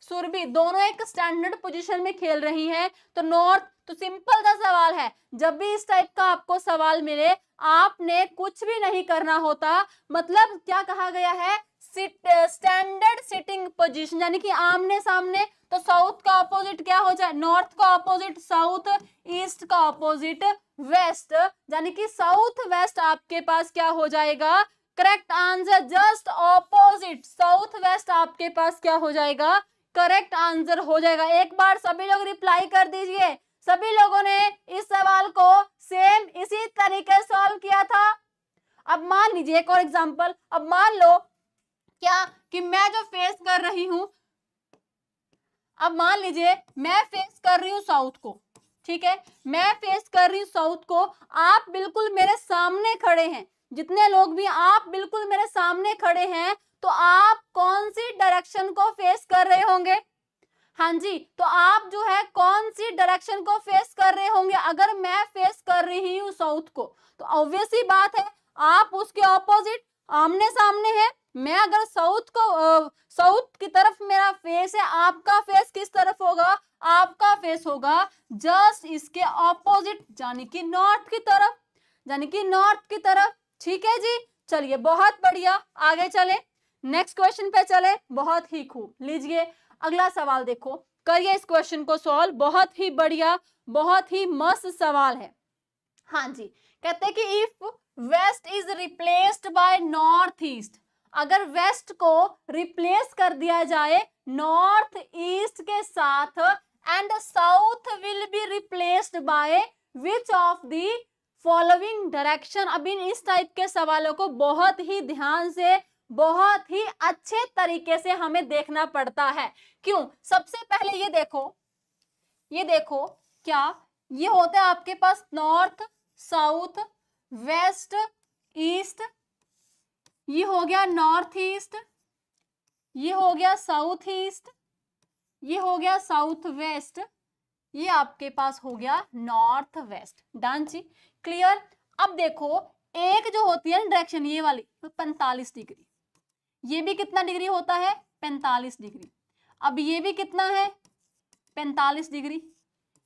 Speaker 1: सुरभि दोनों एक स्टैंडर्ड पोजीशन में खेल रही हैं, तो नॉर्थ, तो सिंपल सा सवाल है, जब भी इस टाइप का आपको सवाल मिले आपने कुछ भी नहीं करना होता, मतलब क्या कहा गया है, स्टैंडर्ड सिटिंग पोजीशन, यानी कि आमने सामने, तो साउथ का ऑपोजिट क्या हो जाए, नॉर्थ का ऑपोजिट साउथ, ईस्ट का ऑपोजिट वेस्ट, यानी कि साउथ वेस्ट आपके पास क्या हो जाएगा, correct answer, just opposite south west आपके पास क्या हो जाएगा, करेक्ट आंसर हो जाएगा। एक बार सभी लोग रिप्लाई कर दीजिए, सभी लोगों ने इस सवाल को सेम इसी तरीके से सॉल्व किया था। अब मान लीजिए एक और एग्जांपल, अब मान लो क्या कि मैं जो फेस कर रही हूं, अब मान लीजिए मैं फेस कर रही हूं साउथ को, ठीक है, मैं फेस कर रही हूं साउथ को, आप बिल्कुल मेरे सामने खड़े हैं, जितने लोग भी आप बिल्कुल मेरे सामने खड़े हैं, तो आप कौन सी डायरेक्शन को फेस कर रहे होंगे, हाँ जी, तो आप जो है कौन सी डायरेक्शन को फेस कर रहे होंगे, अगर मैं फेस कर रही हूँ साउथ को, तो ऑब्वियस ही बात है आप उसके ऑपोजिट आमने सामने है। मैं अगर साउथ को साउथ की तरफ मेरा फेस है, आपका फेस किस तरफ होगा, आपका फेस होगा जस्ट इसके ऑपोजिट, यानी कि नॉर्थ की तरफ, यानी कि नॉर्थ की तरफ, ठीक है जी। चलिए बहुत बढ़िया, आगे चले नेक्स्ट क्वेश्चन पे चले, बहुत ही खूब, लीजिए अगला सवाल देखो, करिए इस क्वेश्चन को सॉल्व, बहुत ही बढ़िया, बहुत ही मस्त सवाल है। हाँ जी, कहते हैं कि if west is replaced by north east, अगर वेस्ट को रिप्लेस कर दिया जाए नॉर्थ ईस्ट के साथ, and south will be replaced by which of the following direction. अब इन इस टाइप के सवालों को बहुत ही ध्यान से, बहुत ही अच्छे तरीके से हमें देखना पड़ता है। क्यों, सबसे पहले ये देखो, ये देखो क्या ये होता है आपके पास नॉर्थ साउथ वेस्ट ईस्ट, ये हो गया नॉर्थ ईस्ट, ये हो गया साउथ ईस्ट, ये हो गया साउथ वेस्ट, ये आपके पास हो गया नॉर्थ वेस्ट, डन जी, क्लियर। अब देखो एक जो होती है डायरेक्शन ये वाली 45 डिग्री, ये भी कितना डिग्री होता है 45 डिग्री। अब ये भी कितना है 45 डिग्री,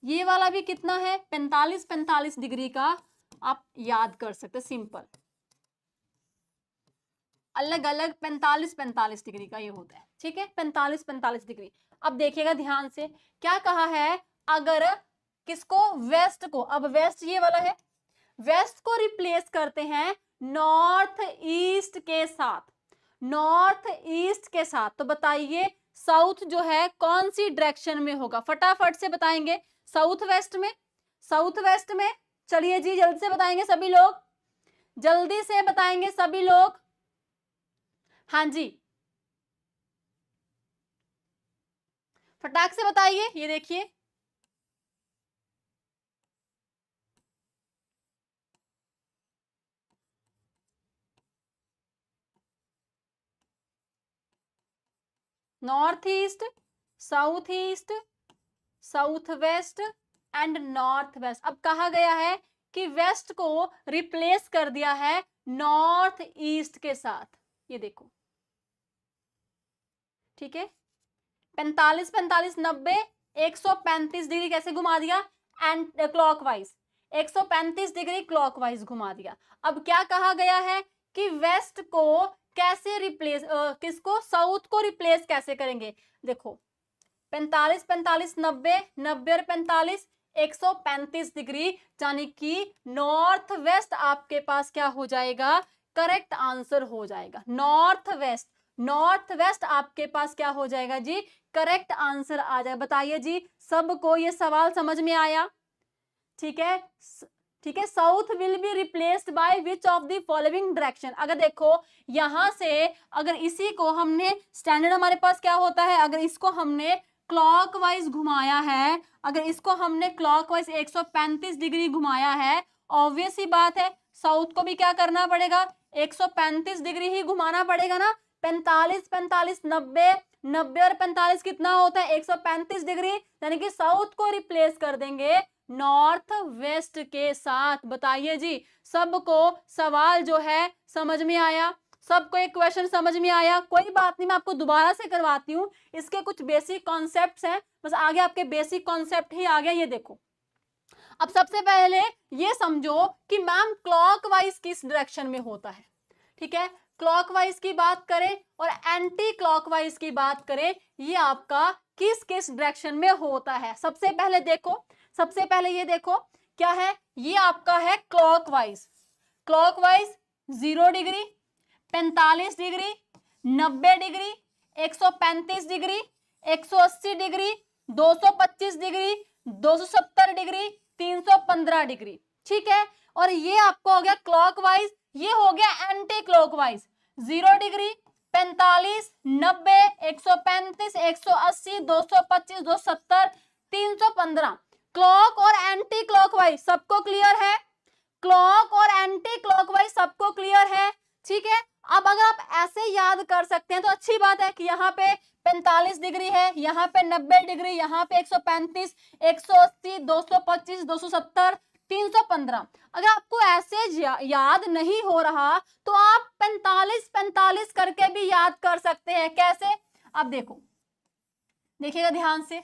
Speaker 1: ये वाला भी कितना है 45 डिग्री का आप याद कर सकते, सिंपल अलग अलग 45 डिग्री का ये होता है, ठीक है 45 डिग्री। अब देखिएगा ध्यान से क्या कहा है, अगर किसको वेस्ट को, अब वेस्ट ये वाला है, वेस्ट को रिप्लेस करते हैं नॉर्थ ईस्ट के साथ, नॉर्थ ईस्ट के साथ, तो बताइए साउथ जो है कौन सी डायरेक्शन में होगा, फटाफट से बताएंगे। साउथ वेस्ट में, साउथ वेस्ट में, चलिए जी जल्दी से बताएंगे सभी लोग, जल्दी से बताएंगे सभी लोग, हाँ जी फटाक से बताइए। ये देखिए north east, south east, south west and north west. अब कहा गया है कि वेस्ट को रिप्लेस कर दिया है नॉर्थ ईस्ट के साथ, ये देखो ठीक है 45 45 90 135 डिग्री कैसे घुमा दिया एंड क्लॉकवाइज, 135 डिग्री क्लॉकवाइज घुमा दिया। अब क्या कहा गया है कि वेस्ट को कैसे रिप्लेस, किसको साउथ को रिप्लेस कैसे करेंगे, देखो 45 45 90 90 और 45 135 डिग्री, यानी कि नॉर्थ वेस्ट आपके पास क्या हो जाएगा, करेक्ट आंसर हो जाएगा। नॉर्थ वेस्ट, नॉर्थ वेस्ट आपके पास क्या हो जाएगा जी, करेक्ट आंसर आ जाएगा। बताइए जी सबको ये सवाल समझ में आया, ठीक है ठीक है। South will be replaced by which of the following direction, अगर देखो यहां से अगर इसी को हमने स्टैंडर्ड हमारे पास क्या होता है, अगर इसको हमने क्लॉकवाइज घुमाया है, अगर इसको हमने क्लॉकवाइज 135 डिग्री घुमाया है, ऑब्वियस ही बात है साउथ को भी क्या करना पड़ेगा 135 डिग्री ही घुमाना पड़ेगा ना। 45 45 90 90 और 45 कितना होता है 135 डिग्री, यानी कि साउथ को रिप्लेस कर देंगे नॉर्थ वेस्ट के साथ। बताइए जी सबको सवाल जो है समझ में आया, सबको एक क्वेश्चन समझ में आया, कोई बात नहीं मैं आपको दोबारा से करवाती हूँ, इसके कुछ बेसिक कॉन्सेप्ट्स हैं, बस आगे आपके बेसिक कॉन्सेप्ट ही आ गया। ये देखो अब सबसे पहले ये समझो कि मैम क्लॉकवाइज किस डायरेक्शन में होता है, ठीक है क्लॉकवाइज की बात करें और एंटी क्लॉकवाइज की बात करें, ये आपका किस किस डायरेक्शन में होता है। सबसे पहले देखो, सबसे पहले ये देखो क्या है, ये आपका है clockwise, clockwise 0 degree 45 degree 90 degree 135 degree 180 degree 225 degree 270 degree 315 degree, ठीक है। और ये आपको हो गया क्लॉकवाइज, ये हो गया एंटी क्लॉकवाइज 0 डिग्री 45 90 135 180 225 270 315। क्लॉक और एंटी क्लॉकवाइज सबको क्लियर है, क्लॉक और एंटी क्लॉकवाइज सबको क्लियर है, ठीक है। अब अगर आप ऐसे याद कर सकते हैं तो अच्छी बात है कि यहाँ पे 45 डिग्री है, यहाँ पे 90 डिग्री, यहाँ पे 135 180 225 270 315। अगर आपको ऐसे याद नहीं हो रहा तो आप 45 45 करके भी याद कर सकते हैं। कैसे, अब देखो देखिएगा ध्यान से,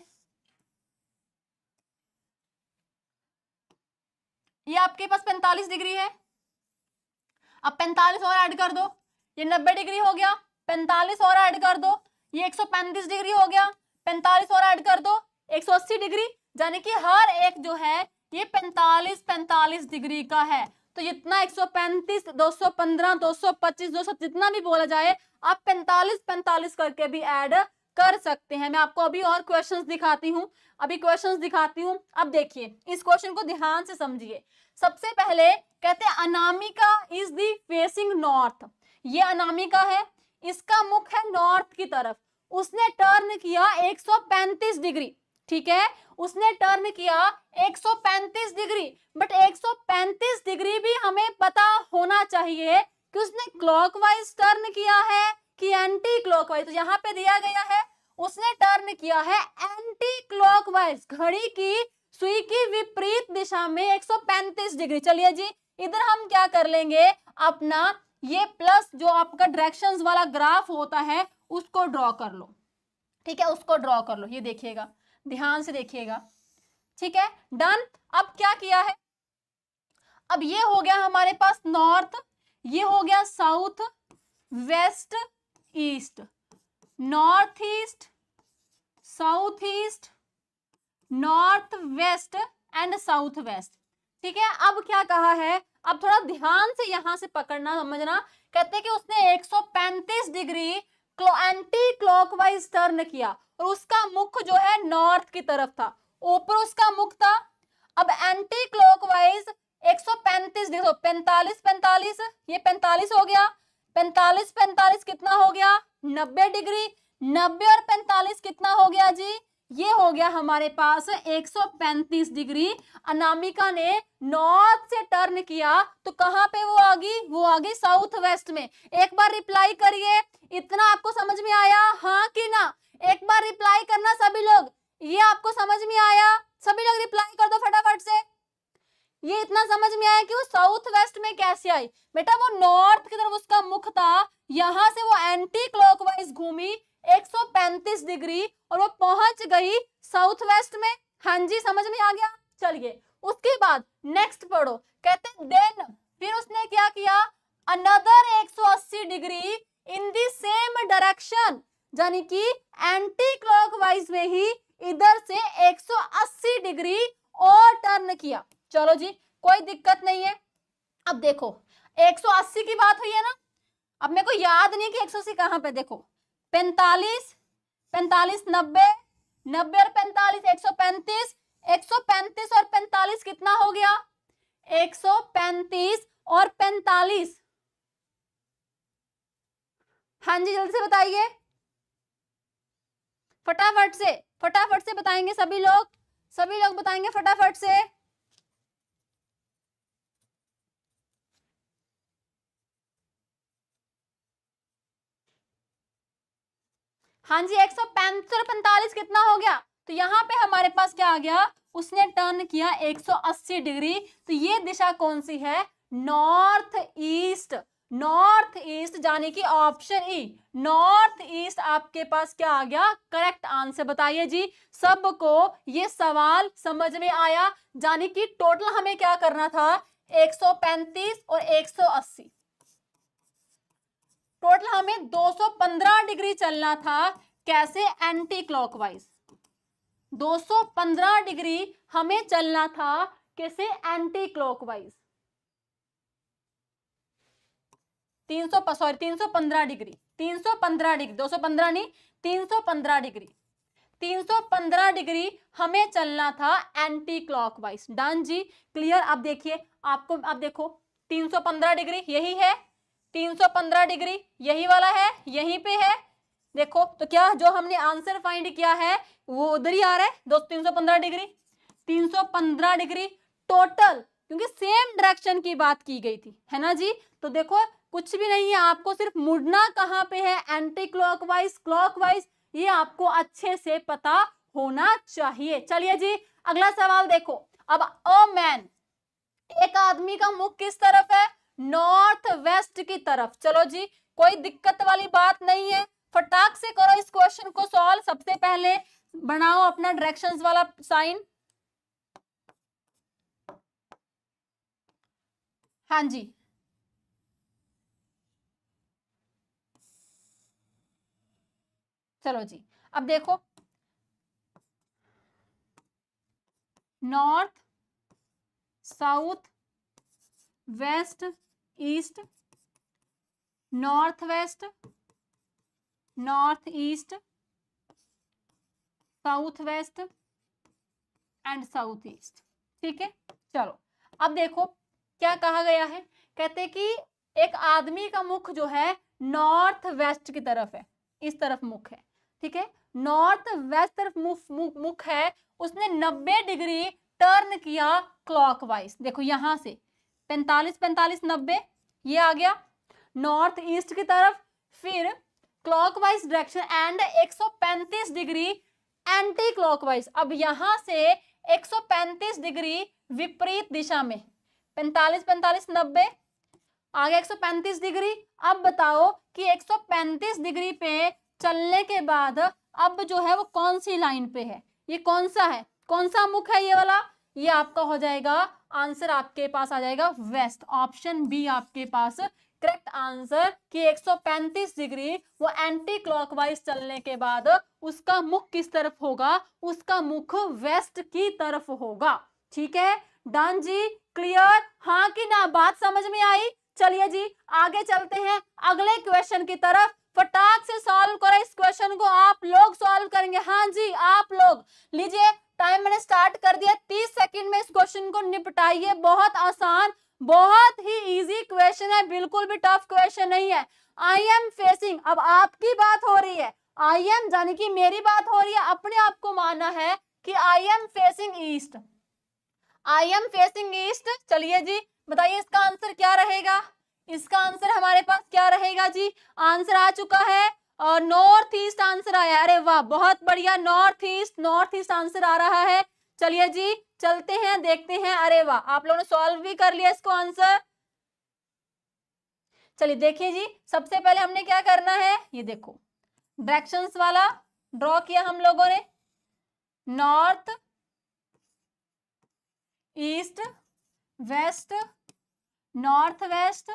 Speaker 1: ये आपके पास 45 डिग्री है, अब 45 और ऐड कर दो, ये 90 डिग्री हो गया, 45 और ऐड कर दो, ये 135 डिग्री हो गया, 45 और ऐड कर दो 180 डिग्री, यानी कि हर एक जो है ये 45 45 डिग्री का है। तो जितना 135 215 225 200 जितना भी बोला जाए आप 45 45 करके भी ऐड कर सकते हैं। मैं आपको अभी और क्वेश्चंस दिखाती हूँ, अभी क्वेश्चंस दिखाती हूँ। अब देखिए इस क्वेश्चन को ध्यान से समझिए। सबसे पहले कहते हैं Anamika is the facing north, ये अनामिका है, इसका मुख है नॉर्थ की तरफ, उसने टर्न किया 135 डिग्री, ठीक है उसने टर्न किया 135 डिग्री, बट 135 डिग्री भी हमें पता होना चाहिए कि उसने क्लॉकवाइज टर्न किया है कि एंटी क्लॉकवाइज। तो यहाँ पे दिया गया है उसने टर्न किया है एंटी क्लॉकवाइज, घड़ी की सुई की विपरीत दिशा में 135 डिग्री। चलिए जी इधर हम क्या कर लेंगे, अपना ये प्लस जो आपका डायरेक्शंस वाला ग्राफ होता है उसको ड्रॉ कर लो, ठीक है, उसको ड्रॉ कर लो। ये देखिएगा, ध्यान से देखिएगा, ठीक है, डन। अब क्या किया है, अब ये हो गया हमारे पास नॉर्थ, ये हो गया south, west, east, north east, south east, north west and south west, ठीक है। अब क्या कहा है, अब थोड़ा ध्यान से यहां से पकड़ना समझना, कहते हैं कि उसने 135 डिग्री एंटी क्लॉकवाइज टर्न किया और उसका मुख जो है नॉर्थ की तरफ था, ऊपर उसका मुख था। अब एंटी क्लॉकवाइज 135 देखो, 45 45, ये 45 हो गया, 45 45 कितना हो गया, 90 डिग्री, 90 और 45 कितना हो गया जी, ये हो गया हमारे पास 135 डिग्री। अनामिका ने नॉर्थ से टर्न किया तो कहां पे वो आ गई, वो आ गई साउथ वेस्ट में। एक बार रिप्लाई करिए, इतना आपको समझ में आया, हाँ कि ना, एक बार रिप्लाई करना सभी लोग, ये आपको समझ में आया, सभी लोग रिप्लाई कर दो फटाफट से। ये इतना समझ में आया कि वो साउथ वेस्ट में कैसे आई, बेटा वो नॉर्थ की तरफ उसका मुख था, यहां से वो एंटी क्लॉकवाइज घूमी 135 डिग्री और वो पहुंच गई साउथ वेस्ट में। हाँ जी, समझ में आ गया। चलिए उसके बाद नेक्स्ट पढ़ो, कहते देन फिर उसने क्या किया, another 180 degree in the same direction, यानी कि एंटी क्लॉकवाइज में ही इधर से 180 डिग्री और टर्न किया। चलो जी, कोई दिक्कत नहीं है। अब देखो 180 की बात हुई है ना, अब मेरे को याद नहीं कि 180 कहां पे, देखो 45 45 90, 90 और 45 135, 135 और 45 कितना हो गया, 135 और 45। हाँ जी, जल्दी से बताइए, फटाफट से बताएंगे सभी लोग बताएंगे फटाफट से। हाँ जी, 135 और 45 कितना हो गया, तो यहाँ पे हमारे पास क्या आ गया, उसने टर्न किया 180 डिग्री। तो ये दिशा कौन सी है, नॉर्थ ईस्ट, नॉर्थ ईस्ट, यानी कि ऑप्शन ई नॉर्थ ईस्ट आपके पास क्या आ गया, करेक्ट आंसर। बताइए जी, सबको ये सवाल समझ में आया, यानी कि टोटल हमें क्या करना था, 135 और 180, टोटल हमें 215 डिग्री चलना था, कैसे, एंटी क्लॉकवाइज। 215 डिग्री हमें चलना था, कैसे, एंटी क्लॉकवाइज। 315 डिग्री, 315 डिग्री, 215 नहीं, 315 डिग्री, 315 डिग्री हमें चलना था एंटी क्लॉकवाइज। डन जी, क्लियर। अब देखिए आपको, अब देखो 315 डिग्री यही है, 315 डिग्री यही वाला है, यहीं पे है, देखो तो क्या जो हमने आंसर फाइंड किया है वो उधर ही आ रहा है, 315 डिग्री, 315 डिग्री टोटल, क्योंकि सेम डायरेक्शन की बात की गई थी, है ना जी। तो देखो कुछ भी नहीं है, आपको सिर्फ मुड़ना कहाँ पे है, एंटी क्लॉकवाइज, क्लॉकवाइज, ये आपको अच्छे से पता होना चाहिए। चलिए जी, अगला सवाल देखो। अब अ मैन, एक आदमी का मुख किस तरफ है, नॉर्थ वेस्ट की तरफ। चलो जी, कोई दिक्कत वाली बात नहीं है, फटाक से करो इस क्वेश्चन को सॉल्व। सबसे पहले बनाओ अपना डायरेक्शंस वाला साइन। हाँ जी, चलो जी, अब देखो north, south, west, east, north west, north east, south west and south east, ठीक है। चलो अब देखो क्या कहा गया है, कहते कि एक आदमी का मुख जो है नॉर्थ वेस्ट की तरफ है, इस तरफ मुख है, ठीक है, नॉर्थ वेस्ट तरफ मुख है, उसने 90 डिग्री टर्न किया क्लॉकवाइज। देखो यहां से 45 45 90 ये आ गया नॉर्थ ईस्ट की तरफ, फिर clockwise direction and 135 degree anti clockwise. अब यहां से 135 डिग्री विपरीत दिशा में, 45 45 90 आ गया 135 डिग्री। अब बताओ कि 135 डिग्री पे चलने के बाद अब जो है वो कौन सी लाइन पे है, ये कौन सा है, कौन सा मुख है ये वाला, ये आपका हो जाएगा आंसर, आपके पास आ जाएगा वेस्ट। ऑप्शन बी आपके पास करेक्ट आंसर कि 135 डिग्री वो एंटी क्लॉकवाइज चलने के बाद उसका मुख किस तरफ होगा, उसका मुख वेस्ट की तरफ होगा। ठीक है, डन जी, क्लियर, हाँ कि ना, बात समझ में आई। चलिए जी आगे चलते हैं अगले क्वेश्चन की तरफ। फटाक से सॉल्व करो इस क्वेश्चन को, आप लोग सॉल्व करेंगे। हाँ जी आप लोग, लीजिए टाइम मैंने स्टार्ट कर दिया, 30 सेकंड में इस क्वेश्चन को निपटाइए। बहुत आसान, बहुत ही इजी क्वेश्चन है, बिल्कुल भी टफ क्वेश्चन नहीं है। आई एम फेसिंग, अब आपकी बात हो रही है, आई एम यानी कि मेरी बात हो रही है, अपने आप को मानना है कि I am facing east, I am facing east. चलिए जी बताइए इसका आंसर क्या रहेगा, इसका आंसर हमारे पास क्या रहेगा जी, आंसर आ चुका है और नॉर्थ ईस्ट आंसर आया। अरे वाह बहुत बढ़िया, north east, north east answer आ रहा है। चलिए जी चलते हैं देखते हैं। अरे वाह आप लोगों ने सॉल्व भी कर लिया इसको आंसर। चलिए देखिए जी, सबसे पहले हमने क्या करना है, ये देखो डायरेक्शंस वाला ड्रॉ किया हम लोगों ने, north east west, north west,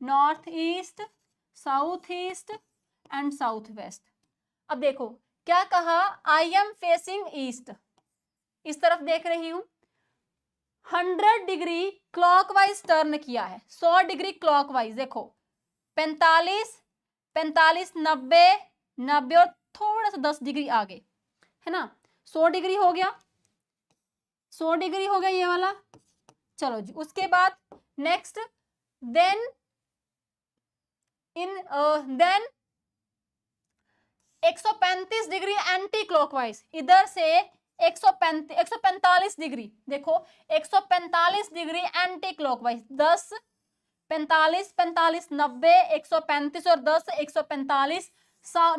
Speaker 1: north east, south east and south waste. अब देखो क्या कहा, आई एम फेसिंग ईस्ट, इस तरफ देख रही हूं, 100 डिग्री क्लॉकवाइज टर्न किया है, 100 डिग्री क्लॉकवाइज। देखो 45 45 90 90 और थोड़ा सा 10 डिग्री आगे है ना, 100 डिग्री हो गया, 100 डिग्री हो गया ये वाला। चलो जी उसके बाद next, then in then 135 degree anti clockwise, इधर से 145 डिग्री, देखो 145 डिग्री एंटी क्लॉकवाइज, 10 45 45 90 135 और 10 145,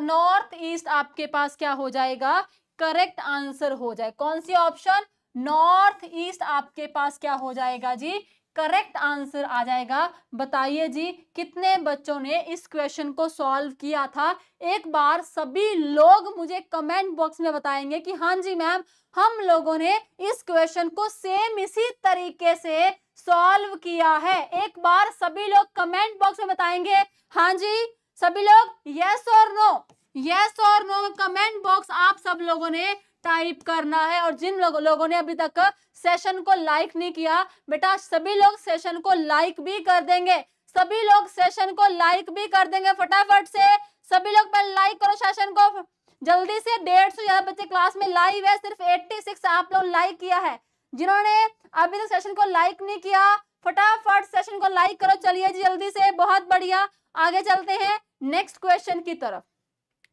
Speaker 1: नॉर्थ ईस्ट आपके पास क्या हो जाएगा, करेक्ट आंसर हो जाए। कौन सी ऑप्शन, नॉर्थ ईस्ट आपके पास क्या हो जाएगा जी, करेक्ट आंसर आ जाएगा। बताइए जी कितने बच्चों ने इस क्वेश्चन को सॉल्व किया था, एक बार सभी लोग मुझे कमेंट बॉक्स में बताएंगे कि हाँ जी मैम हम लोगों ने इस क्वेश्चन को सेम इसी तरीके से सॉल्व किया है। एक बार सभी लोग कमेंट बॉक्स में बताएंगे, हाँ जी सभी लोग, यस और नो, यस और नो कमेंट बॉक्स आप सब लोगों ने टाइप करना है। और जिन लोगों ने अभी तक सेशन को लाइक नहीं किया, बेटा सभी लोग सेशन को लाइक भी कर देंगे, सभी लोग सेशन को लाइक भी कर देंगे फटाफट से। सभी लोग पहले लाइक करो सेशन को जल्दी से, 150 से ज्यादा बच्चे क्लास में लाइव है, सिर्फ 86 आप लोग लाइक किया है। जिन्होंने अभी तक सेशन को लाइक नहीं किया फटाफट सेशन को लाइक करो। चलिए जी जल्दी से, बहुत बढ़िया, आगे चलते हैं नेक्स्ट क्वेश्चन की तरफ।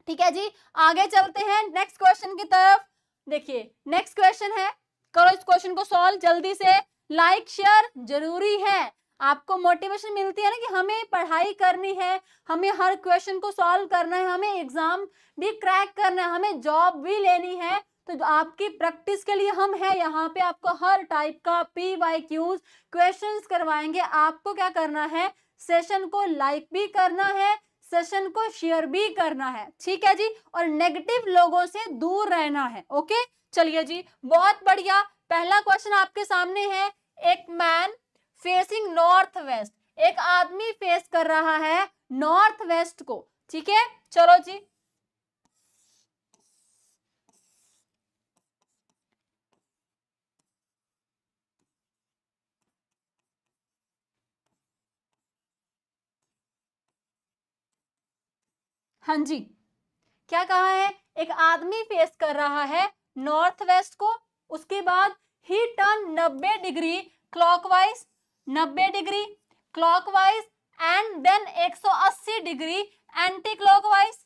Speaker 1: ठीक है जी आगे चलते हैं नेक्स्ट क्वेश्चन की तरफ। देखिए नेक्स्ट क्वेश्चन है, करो इस क्वेश्चन को सॉल्व जल्दी से। लाइक शेयर जरूरी है, आपको मोटिवेशन मिलती है ना कि हमें पढ़ाई करनी है, हमें हर क्वेश्चन को सॉल्व करना है, हमें एग्जाम भी क्रैक करना है, हमें जॉब भी लेनी है। तो आपकी प्रैक्टिस के लिए हम है यहाँ पे, आपको हर टाइप का PYQs क्वेश्चंस करवाएंगे। आपको क्या करना है, सेशन को लाइक भी करना है, सेशन को शेयर भी करना है, ठीक है जी, और नेगेटिव लोगों से दूर रहना है। ओके चलिए जी बहुत बढ़िया, पहला क्वेश्चन आपके सामने है, एक मैन फेसिंग नॉर्थ वेस्ट, एक आदमी फेस कर रहा है नॉर्थ वेस्ट को। ठीक है चलो जी हाँ जी क्या कहा है, एक आदमी फेस कर रहा है नॉर्थ वेस्ट को, उसके बाद ही turn 90 degree clockwise, 90 degree clockwise and then 180 degree anti clockwise,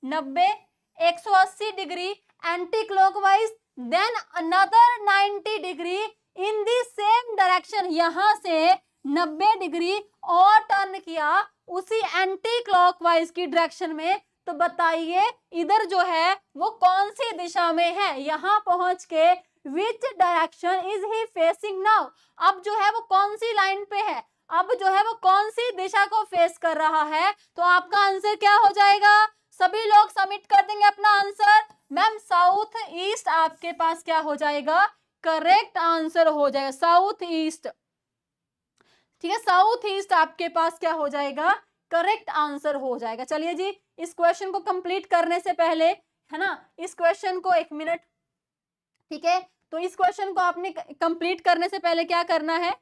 Speaker 1: 90 180 degree anti clockwise, then another 90 degree in the same direction, यहां से 90 डिग्री और टर्न किया उसी एंटी क्लॉकवाइज की डायरेक्शन में। तो बताइए इधर जो है वो कौन सी दिशा में है, यहां पहुंच के which direction is he facing now, अब जो है वो कौन सी लाइन पे है, अब जो है वो कौन सी दिशा को फेस कर रहा है, तो आपका आंसर क्या हो जाएगा, सभी लोग सबमिट कर देंगे अपना आंसर। मैम साउथ ईस्ट आपके पास क्या हो जाएगा, करेक्ट आंसर हो जाएगा, साउथ ईस्ट, ठीक है, साउथ ईस्ट आपके पास क्या हो जाएगा, करेक्ट आंसर हो जाएगा। चलिए जी, इस क्वेश्चन को कंप्लीट करने से पहले, है ना, इस क्वेश्चन को 1 मिनट, ठीक है, तो इस क्वेश्चन को आपने कंप्लीट करने से पहले क्या करना है,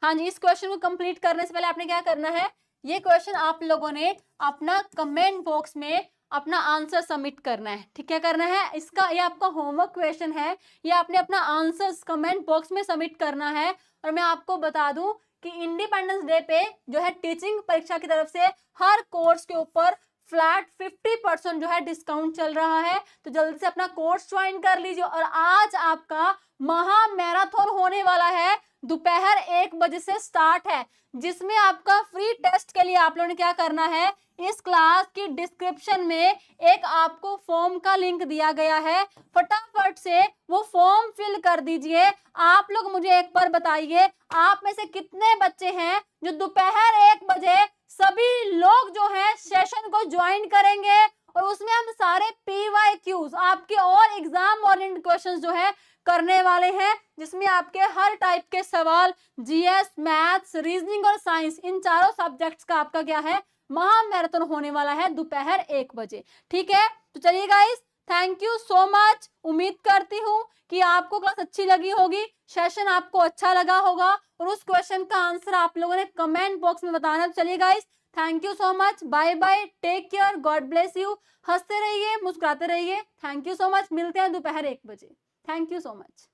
Speaker 1: हाँ जी, इस क्वेश्चन को कंप्लीट करने से पहले आपने क्या करना है, ये क्वेश्चन आप लोगों ने अपना कमेंट बॉक्स में अपना आंसर सबमिट करना है, ठीक है, करना है, इसका ये आपका होमवर्क क्वेश्चन है, ये आपने अपना आंसर कमेंट बॉक्स में सबमिट करना है। और मैं आपको बता दूं कि इंडिपेंडेंस डे पे जो है टीचिंग परीक्षा की तरफ से हर कोर्स के ऊपर फ्लैट 50% जो है डिस्काउंट चल रहा है, तो जल्दी से अपना कोर्स ज्वाइन कर लीजिए। और आज आपका महा मैराथन होने वाला है, दोपहर 1 बजे से स्टार्ट है, जिसमें आपका फ्री टेस्ट के लिए आप लोगों ने क्या करना है, इस क्लास की डिस्क्रिप्शन में एक आपको फॉर्म का लिंक दिया गया है, फटाफट से वो फॉर्म फिल कर दीजिए। आप लोग मुझे एक बार बताइए, आप में से कितने बच्चे हैं जो दोपहर 1 बजे सभी लोग जो है सेशन को ज्वाइन करेंगे, और उसमें हम सारे PYQs आपके और एग्जाम ओरिएंटेड क्वेश्चंस जो है करने वाले हैं, जिसमें आपके हर टाइप के सवाल, जीएस, मैथ्स, रीजनिंग और साइंस, इन चारों सब्जेक्ट्स का आपका क्या है, महा मैराथन होने वाला है दोपहर 1 बजे, ठीक है। तो चलिए guys, thank you so much, उम्मीद करती हूँ कि आपको क्लास अच्छी लगी होगी, सेशन आपको अच्छा लगा होगा, और उस क्वेश्चन का आंसर आप लोगों ने कमेंट बॉक्स में बताना। चलिए guys, thank you so much, bye bye, take care, God bless you, हंसते रहिए, मुस्कुराते रहिए, थैंक यू सो मच, मिलते हैं दोपहर 1 बजे, थैंक यू सो मच।